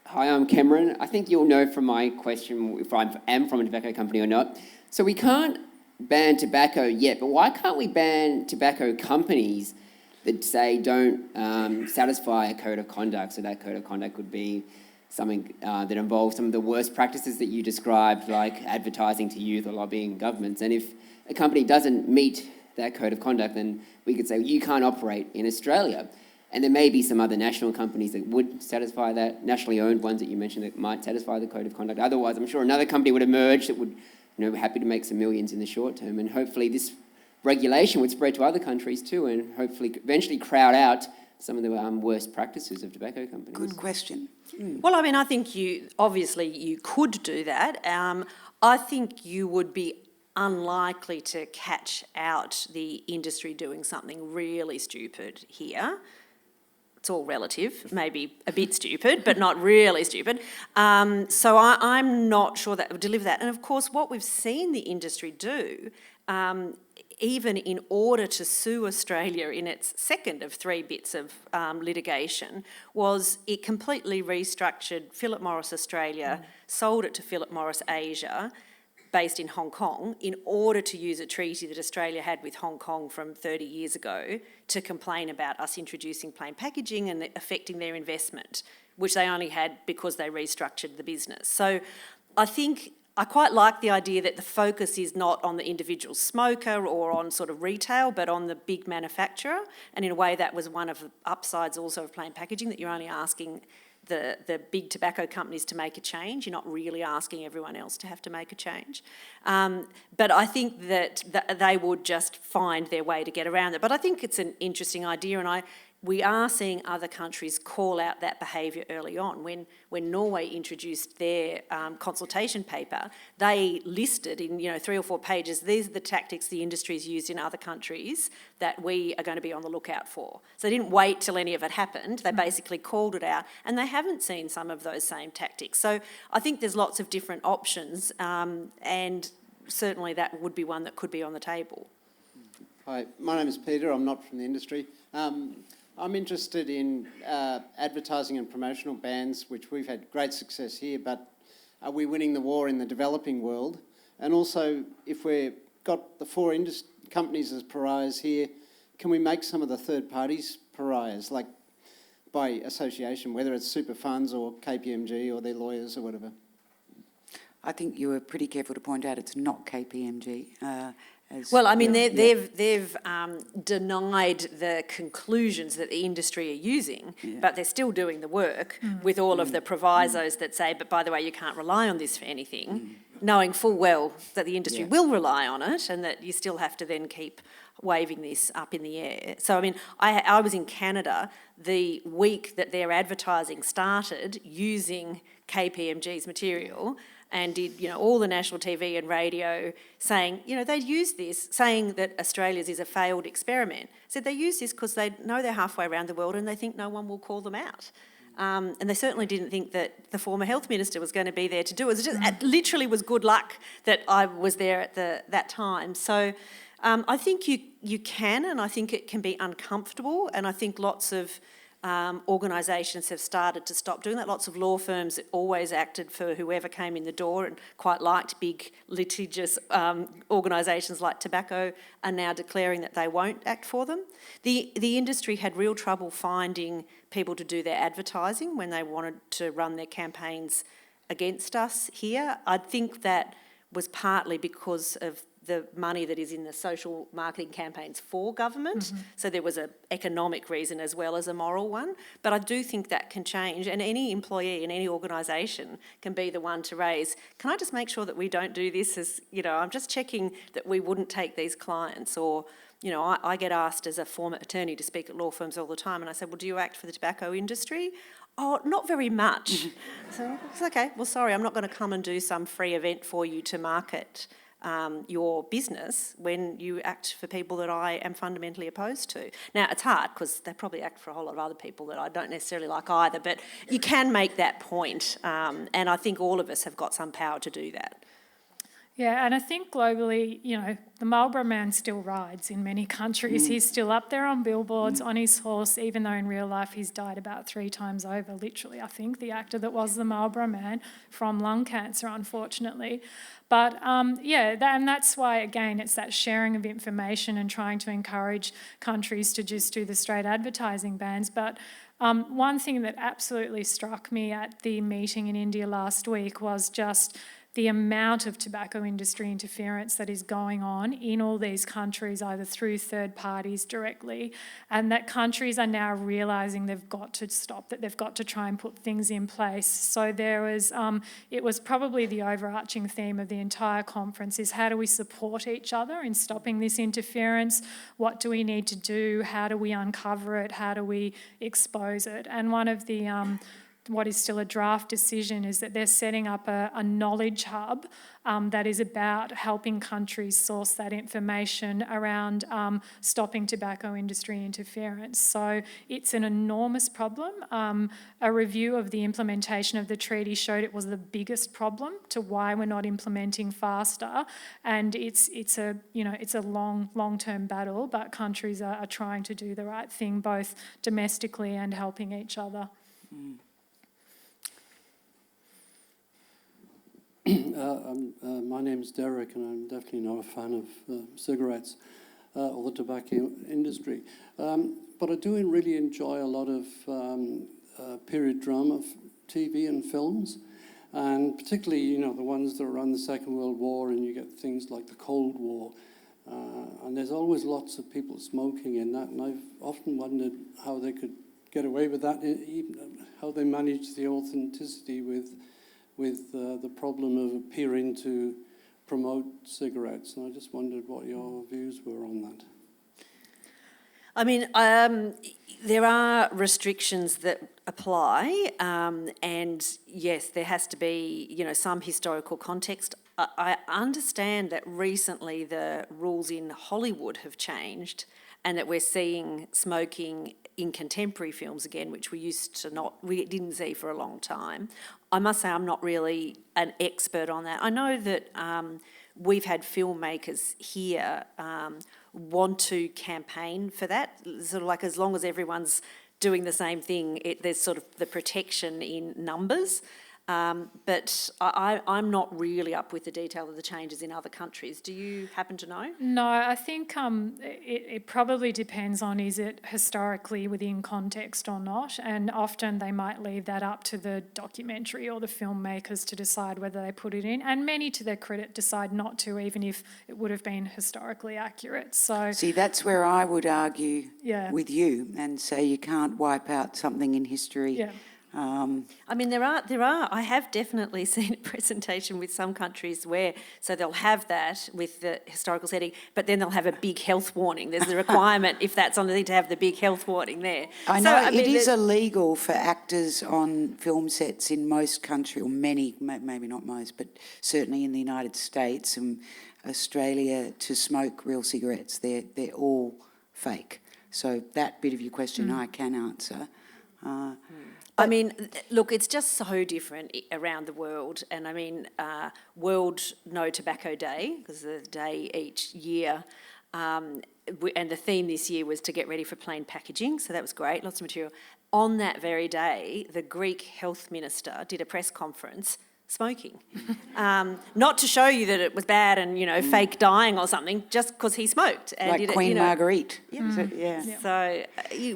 Speaker 4: Hi, I'm Cameron. I think you'll know from my question if I am from a tobacco company or not. So we can't ban tobacco yet, but why can't we ban tobacco companies that say don't satisfy a code of conduct? So that code of conduct could be something that involves some of the worst practices that you described, like advertising to youth or lobbying governments. And if a company doesn't meet that code of conduct, then we could say, well, you can't operate in Australia. And there may be some other national companies that would satisfy that, nationally owned ones that you mentioned that might satisfy the code of conduct. Otherwise, I'm sure another company would emerge that would, happy to make some millions in the short term. And hopefully this regulation would spread to other countries too, and hopefully eventually crowd out some of the worst practices of tobacco companies.
Speaker 1: Good question.
Speaker 2: Well, I think you could do that. I think you would be unlikely to catch out the industry doing something really stupid here. It's all relative, maybe a bit stupid, but not really stupid. So I'm not sure that would deliver that. And of course, what we've seen the industry do, even in order to sue Australia in its second of 3 bits of litigation, was it completely restructured Philip Morris Australia, sold it to Philip Morris Asia, based in Hong Kong, in order to use a treaty that Australia had with Hong Kong from 30 years ago to complain about us introducing plain packaging and affecting their investment, which they only had because they restructured the business. So I think I quite like the idea that the focus is not on the individual smoker or on sort of retail, but on the big manufacturer. And in a way, that was one of the upsides also of plain packaging, that you're only asking the big tobacco companies to make a change. You're not really asking everyone else to have to make a change. But I think that they would just find their way to get around it. But I think it's an interesting idea, and we are seeing other countries call out that behaviour early on. When Norway introduced their consultation paper, they listed in 3 or 4 pages, these are the tactics the industry's used in other countries that we are going to be on the lookout for. So they didn't wait till any of it happened. They basically called it out, and they haven't seen some of those same tactics. So I think there's lots of different options, and certainly that would be one that could be on the table.
Speaker 5: Hi, my name is Peter. I'm not from the industry. I'm interested in advertising and promotional bans, which we've had great success here, but are we winning the war in the developing world? And also, if we've got the 4 companies as pariahs here, can we make some of the third parties pariahs, like by association, whether it's super funds or KPMG or their lawyers or whatever?
Speaker 1: I think you were pretty careful to point out it's not KPMG.
Speaker 2: They've denied the conclusions that the industry are using, but they're still doing the work with all of the provisos that say, but by the way, you can't rely on this for anything, knowing full well that the industry will rely on it and that you still have to then keep waving this up in the air. So, I was in Canada the week that their advertising started using KPMG's material, and did, all the national TV and radio saying, they use this, saying that Australia's is a failed experiment. Said they use this because they know they're halfway around the world and they think no one will call them out. And they certainly didn't think that the former health minister was going to be there to do it. It literally was good luck that I was there at that time. So I think you can, and I think it can be uncomfortable, and I think lots of organisations have started to stop doing that. Lots of law firms always acted for whoever came in the door and quite liked big litigious organisations like tobacco are now declaring that they won't act for them. The industry had real trouble finding people to do their advertising when they wanted to run their campaigns against us here. I think that was partly because of the money that is in the social marketing campaigns for government. So there was an economic reason as well as a moral one. But I do think that can change, and any employee in any organisation can be the one to raise, can I just make sure that we don't do this as, I'm just checking that we wouldn't take these clients, or, I get asked as a former attorney to speak at law firms all the time, and I say, well, do you act for the tobacco industry? Oh, not very much. So it's okay, well, sorry, I'm not going to come and do some free event for you to market your business when you act for people that I am fundamentally opposed to. Now, it's hard because they probably act for a whole lot of other people that I don't necessarily like either, but you can make that point, and I think all of us have got some power to do that.
Speaker 3: Yeah, and I think globally, the Marlboro Man still rides in many countries. He's still up there on billboards on his horse, even though in real life he's died about 3 times over, literally, I think, the actor that was the Marlboro Man from lung cancer, unfortunately. But and that's why, again, it's that sharing of information and trying to encourage countries to just do the straight advertising bans. But one thing that absolutely struck me at the meeting in India last week was just the amount of tobacco industry interference that is going on in all these countries, either through third parties directly, and that countries are now realising they've got to stop, that they've got to try and put things in place. So there was, it was probably the overarching theme of the entire conference is how do we support each other in stopping this interference? What do we need to do? How do we uncover it? How do we expose it? And one of the what is still a draft decision is that they're setting up a knowledge hub that is about helping countries source that information around stopping tobacco industry interference. So it's an enormous problem. A review of the implementation of the treaty showed it was the biggest problem to why we're not implementing faster, and it's a long-term battle, but countries are trying to do the right thing both domestically and helping each other.
Speaker 6: My name's Derek, and I'm definitely not a fan of cigarettes or the tobacco industry. But I do really enjoy a lot of period drama, TV and films, and particularly, the ones that are around the Second World War, and you get things like the Cold War. And there's always lots of people smoking in that, and I've often wondered how they could get away with that, even how they manage the authenticity with the problem of appearing to promote cigarettes. And I just wondered what your views were on that.
Speaker 2: I mean, there are restrictions that apply, and yes, there has to be, some historical context. I understand that recently the rules in Hollywood have changed, and that we're seeing smoking in contemporary films again, which we didn't see for a long time. I must say I'm not really an expert on that. I know that we've had filmmakers here want to campaign for that, sort of like as long as everyone's doing the same thing, there's sort of the protection in numbers. But I'm not really up with the detail of the changes in other countries. Do you happen to know?
Speaker 3: No, I think it probably depends on is it historically within context or not, and often they might leave that up to the documentary or the filmmakers to decide whether they put it in, and many, to their credit, decide not to, even if it would have been historically accurate. So
Speaker 1: See, that's where I would argue with you and say you can't wipe out something in history.
Speaker 3: Yeah.
Speaker 2: I mean, there are. I have definitely seen a presentation with some countries where, so they'll have that with the historical setting, but then they'll have a big health warning. There's a requirement, if that's on the thing, to have the big health warning there.
Speaker 1: I know it is illegal for actors on film sets in most countries, or many, maybe not most, but certainly in the United States and Australia, to smoke real cigarettes. They're all fake. So that bit of your question I can answer.
Speaker 2: I mean, look, it's just so different around the world. And I mean, World No Tobacco Day, because the day each year, and the theme this year was to get ready for plain packaging, so that was great, lots of material. On that very day, the Greek health minister did a press conference smoking. Not to show you that it was bad and, fake dying or something, just because he smoked. And
Speaker 1: like Queen Marguerite.
Speaker 2: Yeah. So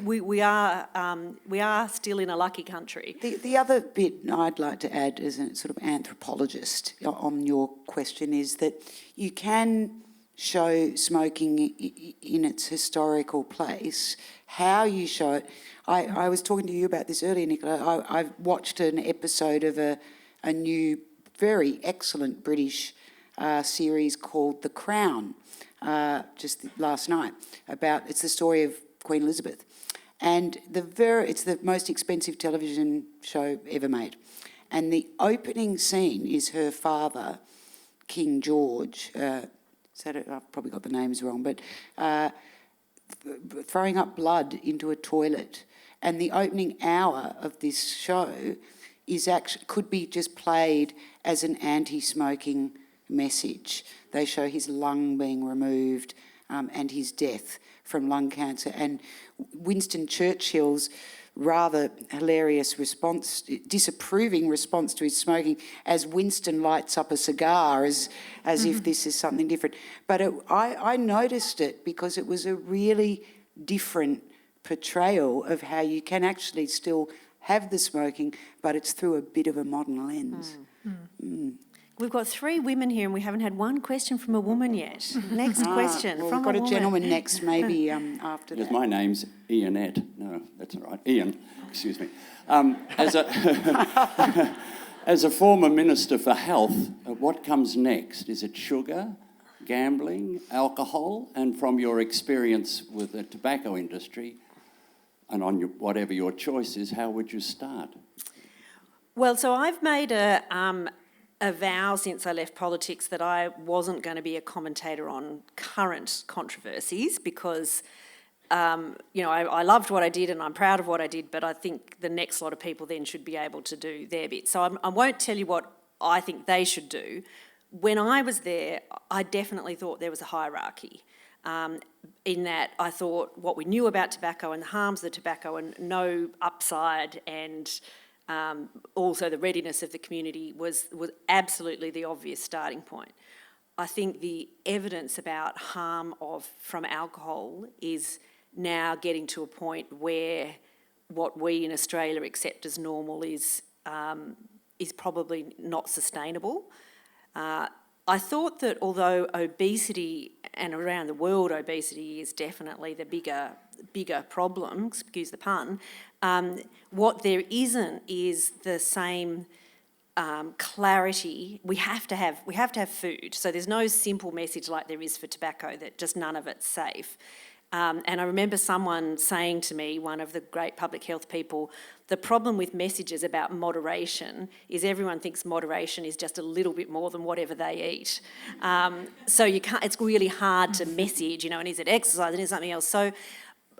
Speaker 2: we are still in a lucky country.
Speaker 1: The other bit I'd like to add as a sort of anthropologist on your question is that you can show smoking in its historical place, how you show it. I was talking to you about this earlier, Nicola. I've watched an episode of a new, very excellent British series called The Crown, just last night. It's the story of Queen Elizabeth, and it's the most expensive television show ever made. And the opening scene is her father, King George. I've probably got the names wrong, but throwing up blood into a toilet. And the opening hour of this show could be just played as an anti-smoking message. They show his lung being removed and his death from lung cancer. And Winston Churchill's rather hilarious disapproving response to his smoking as Winston lights up a cigar as if this is something different. But I noticed it because it was a really different portrayal of how you can actually still have the smoking, but it's through a bit of a modern lens.
Speaker 2: We've got 3 women here and we haven't had one question from a woman yet. Next question
Speaker 1: well,
Speaker 2: from
Speaker 1: we've got
Speaker 2: a
Speaker 1: a
Speaker 2: woman.
Speaker 1: gentleman next, maybe after
Speaker 7: Yes,
Speaker 1: that.
Speaker 7: my name's Ianette. No, that's all right. Ian, excuse me. As a former Minister for Health, what comes next? Is it sugar, gambling, alcohol? And from your experience with the tobacco industry, and on whatever your choice is, how would you start?
Speaker 2: Well, so I've made a vow since I left politics that I wasn't going to be a commentator on current controversies because, I loved what I did and I'm proud of what I did, but I think the next lot of people then should be able to do their bit. So I won't tell you what I think they should do. When I was there, I definitely thought there was a hierarchy. In that I thought what we knew about tobacco and the harms of the tobacco and no upside and also the readiness of the community was absolutely the obvious starting point. I think the evidence about harm from alcohol is now getting to a point where what we in Australia accept as normal is probably not sustainable. I thought that although obesity, and around the world obesity is definitely the bigger problem, excuse the pun, what there isn't is the same clarity. We have to have food. So there's no simple message like there is for tobacco that just none of it's safe. And I remember someone saying to me, one of the great public health people, the problem with messages about moderation is everyone thinks moderation is just a little bit more than whatever they eat. So you can't. It's really hard to message, and is it exercise and is it something else? So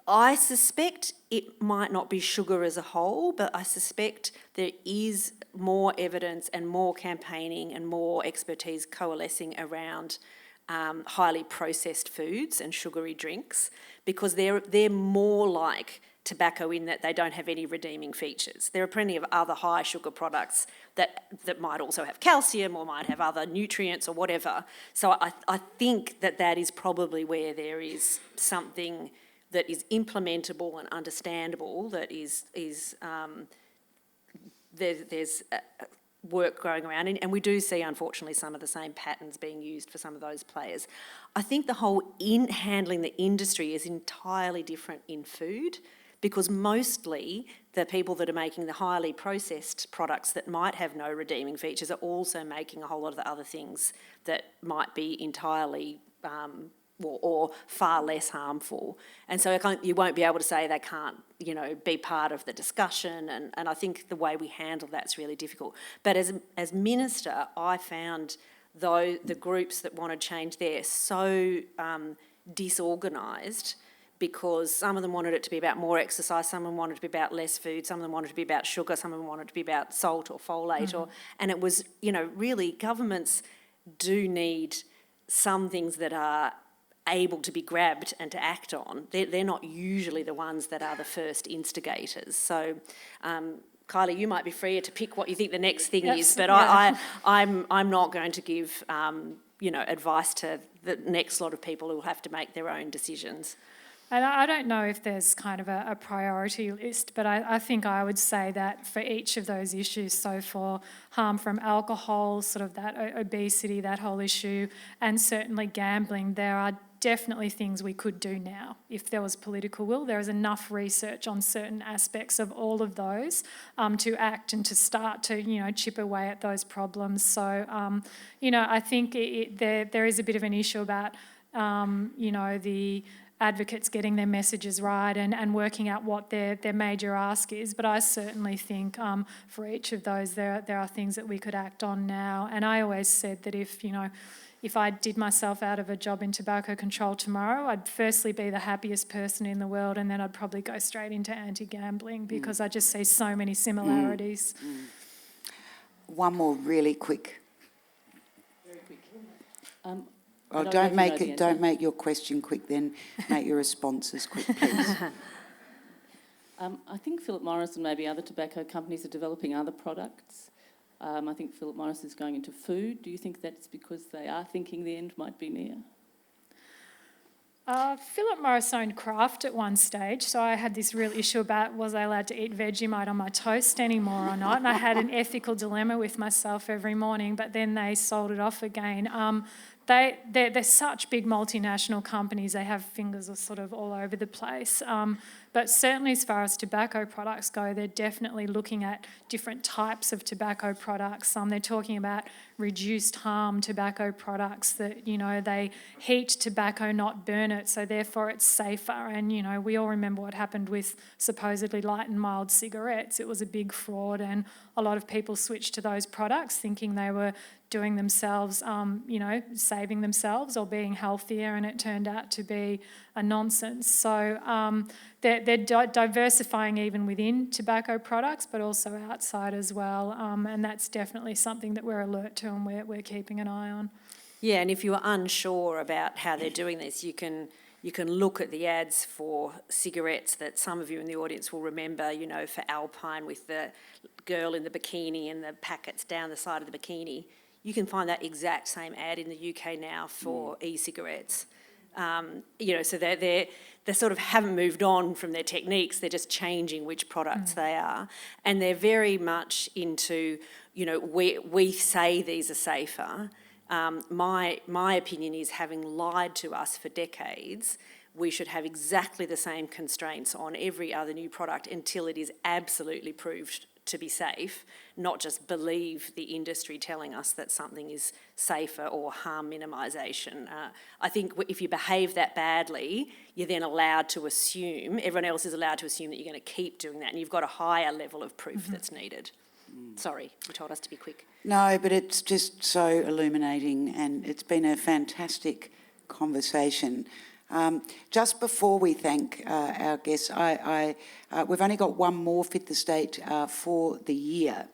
Speaker 2: I suspect it might not be sugar as a whole, but I suspect there is more evidence and more campaigning and more expertise coalescing around highly processed foods and sugary drinks because they're more like tobacco in that they don't have any redeeming features. There are plenty of other high sugar products that might also have calcium or might have other nutrients or whatever. So I think that is probably where there is something that is implementable and understandable, that there's work going around, and we do see, unfortunately, some of the same patterns being used for some of those players. I think the whole handling the industry is entirely different in food because mostly the people that are making the highly processed products that might have no redeeming features are also making a whole lot of the other things that might be entirely or far less harmful. And so you won't be able to say they can't, be part of the discussion. And I think the way we handle that's really difficult. But as Minister, I found the groups that want to change there so disorganised because some of them wanted it to be about more exercise, some of them wanted it to be about less food, some of them wanted it to be about sugar, some of them wanted it to be about salt or folate. And it was, really governments do need some things that are able to be grabbed and to act on. They're not usually the ones that are the first instigators. So, Kylie, you might be freer to pick what you think the next thing is, but I'm not going to give advice to the next lot of people who will have to make their own decisions.
Speaker 3: And I don't know if there's kind of a priority list, but I think I would say that for each of those issues, so for harm from alcohol, sort of that obesity, that whole issue, and certainly gambling, there are definitely things we could do now if there was political will. There is enough research on certain aspects of all of those to act and to start to, chip away at those problems. So, I think there is a bit of an issue about, the advocates getting their messages right and working out what their major ask is. But I certainly think for each of those there are things that we could act on now. And I always said that if I did myself out of a job in tobacco control tomorrow, I'd firstly be the happiest person in the world, and then I'd probably go straight into anti-gambling because I just see so many similarities.
Speaker 1: One more really quick.
Speaker 8: Very quick.
Speaker 1: Oh, don't make your question quick then. Make your responses quick, please.
Speaker 8: I think Philip Morris and maybe other tobacco companies are developing other products. I think Philip Morris is going into food. Do you think that's because they are thinking the end might be near?
Speaker 3: Philip Morris owned Kraft at one stage, so I had this real issue about was I allowed to eat Vegemite on my toast anymore or not, and I had an ethical dilemma with myself every morning, but then they sold it off again. They're such big multinational companies, they have fingers sort of all over the place. But certainly as far as tobacco products go, they're definitely looking at different types of tobacco products. They're talking about reduced harm tobacco products that, they heat tobacco, not burn it, so therefore it's safer. And, we all remember what happened with supposedly light and mild cigarettes. It was a big fraud, and a lot of people switched to those products thinking they were doing themselves, saving themselves or being healthier, and it turned out to be a nonsense. So they're diversifying even within tobacco products, but also outside as well, and that's definitely something that we're alert to and we're keeping an eye on.
Speaker 2: Yeah, and if you're unsure about how they're doing this, you can look at the ads for cigarettes that some of you in the audience will remember, for Alpine with the girl in the bikini and the packets down the side of the bikini. You can find that exact same ad in the UK now for e-cigarettes. So they sort of haven't moved on from their techniques, they're just changing which products they are. And they're very much into, we say these are safer. My opinion is, having lied to us for decades, we should have exactly the same constraints on every other new product until it is absolutely proved to be safe, not just believe the industry telling us that something is safer or harm minimisation. I think if you behave that badly, you're then allowed to assume, everyone else is allowed to assume that you're going to keep doing that, and you've got a higher level of proof that's needed. Sorry, you told us to be quick.
Speaker 1: No, but it's just so illuminating, and it's been a fantastic conversation. Just before we thank our guests, we've only got one more Fit the State for the year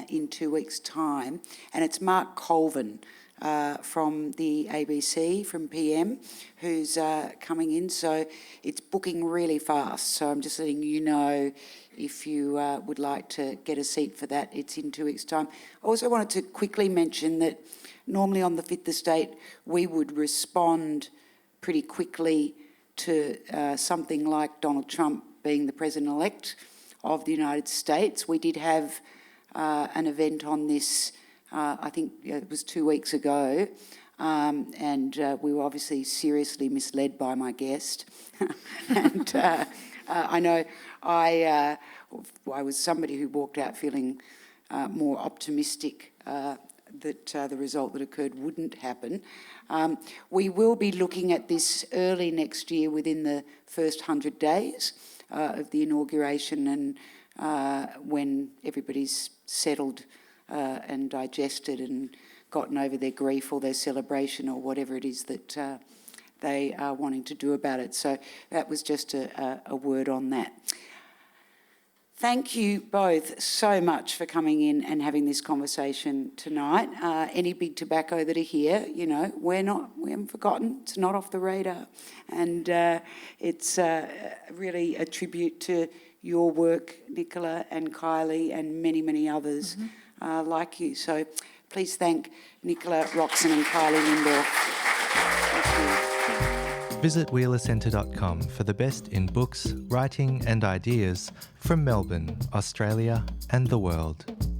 Speaker 1: in 2 weeks' time, and it's Mark Colvin from the ABC, from PM, who's coming in. So it's booking really fast. So I'm just letting you know if you would like to get a seat for that. It's in 2 weeks' time. I also wanted to quickly mention that normally on the Fit the State, we would respond pretty quickly to something like Donald Trump being the president-elect of the United States. We did have an event on this, I think it was 2 weeks ago, and we were obviously seriously misled by my guest. And I know I was somebody who walked out feeling more optimistic that the result that occurred wouldn't happen. We will be looking at this early next year, within the first 100 days of the inauguration, and when everybody's settled and digested and gotten over their grief or their celebration or whatever it is that they are wanting to do about it. So that was just a word on that. Thank you both so much for coming in and having this conversation tonight. Any big tobacco that are here, we haven't forgotten. It's not off the radar. And it's really a tribute to your work, Nicola and Kylie, and many, many others like you. So please thank Nicola Roxon and Kylie Lindorff. Thank you.
Speaker 9: Visit wheelercentre.com for the best in books, writing and ideas from Melbourne, Australia and the world.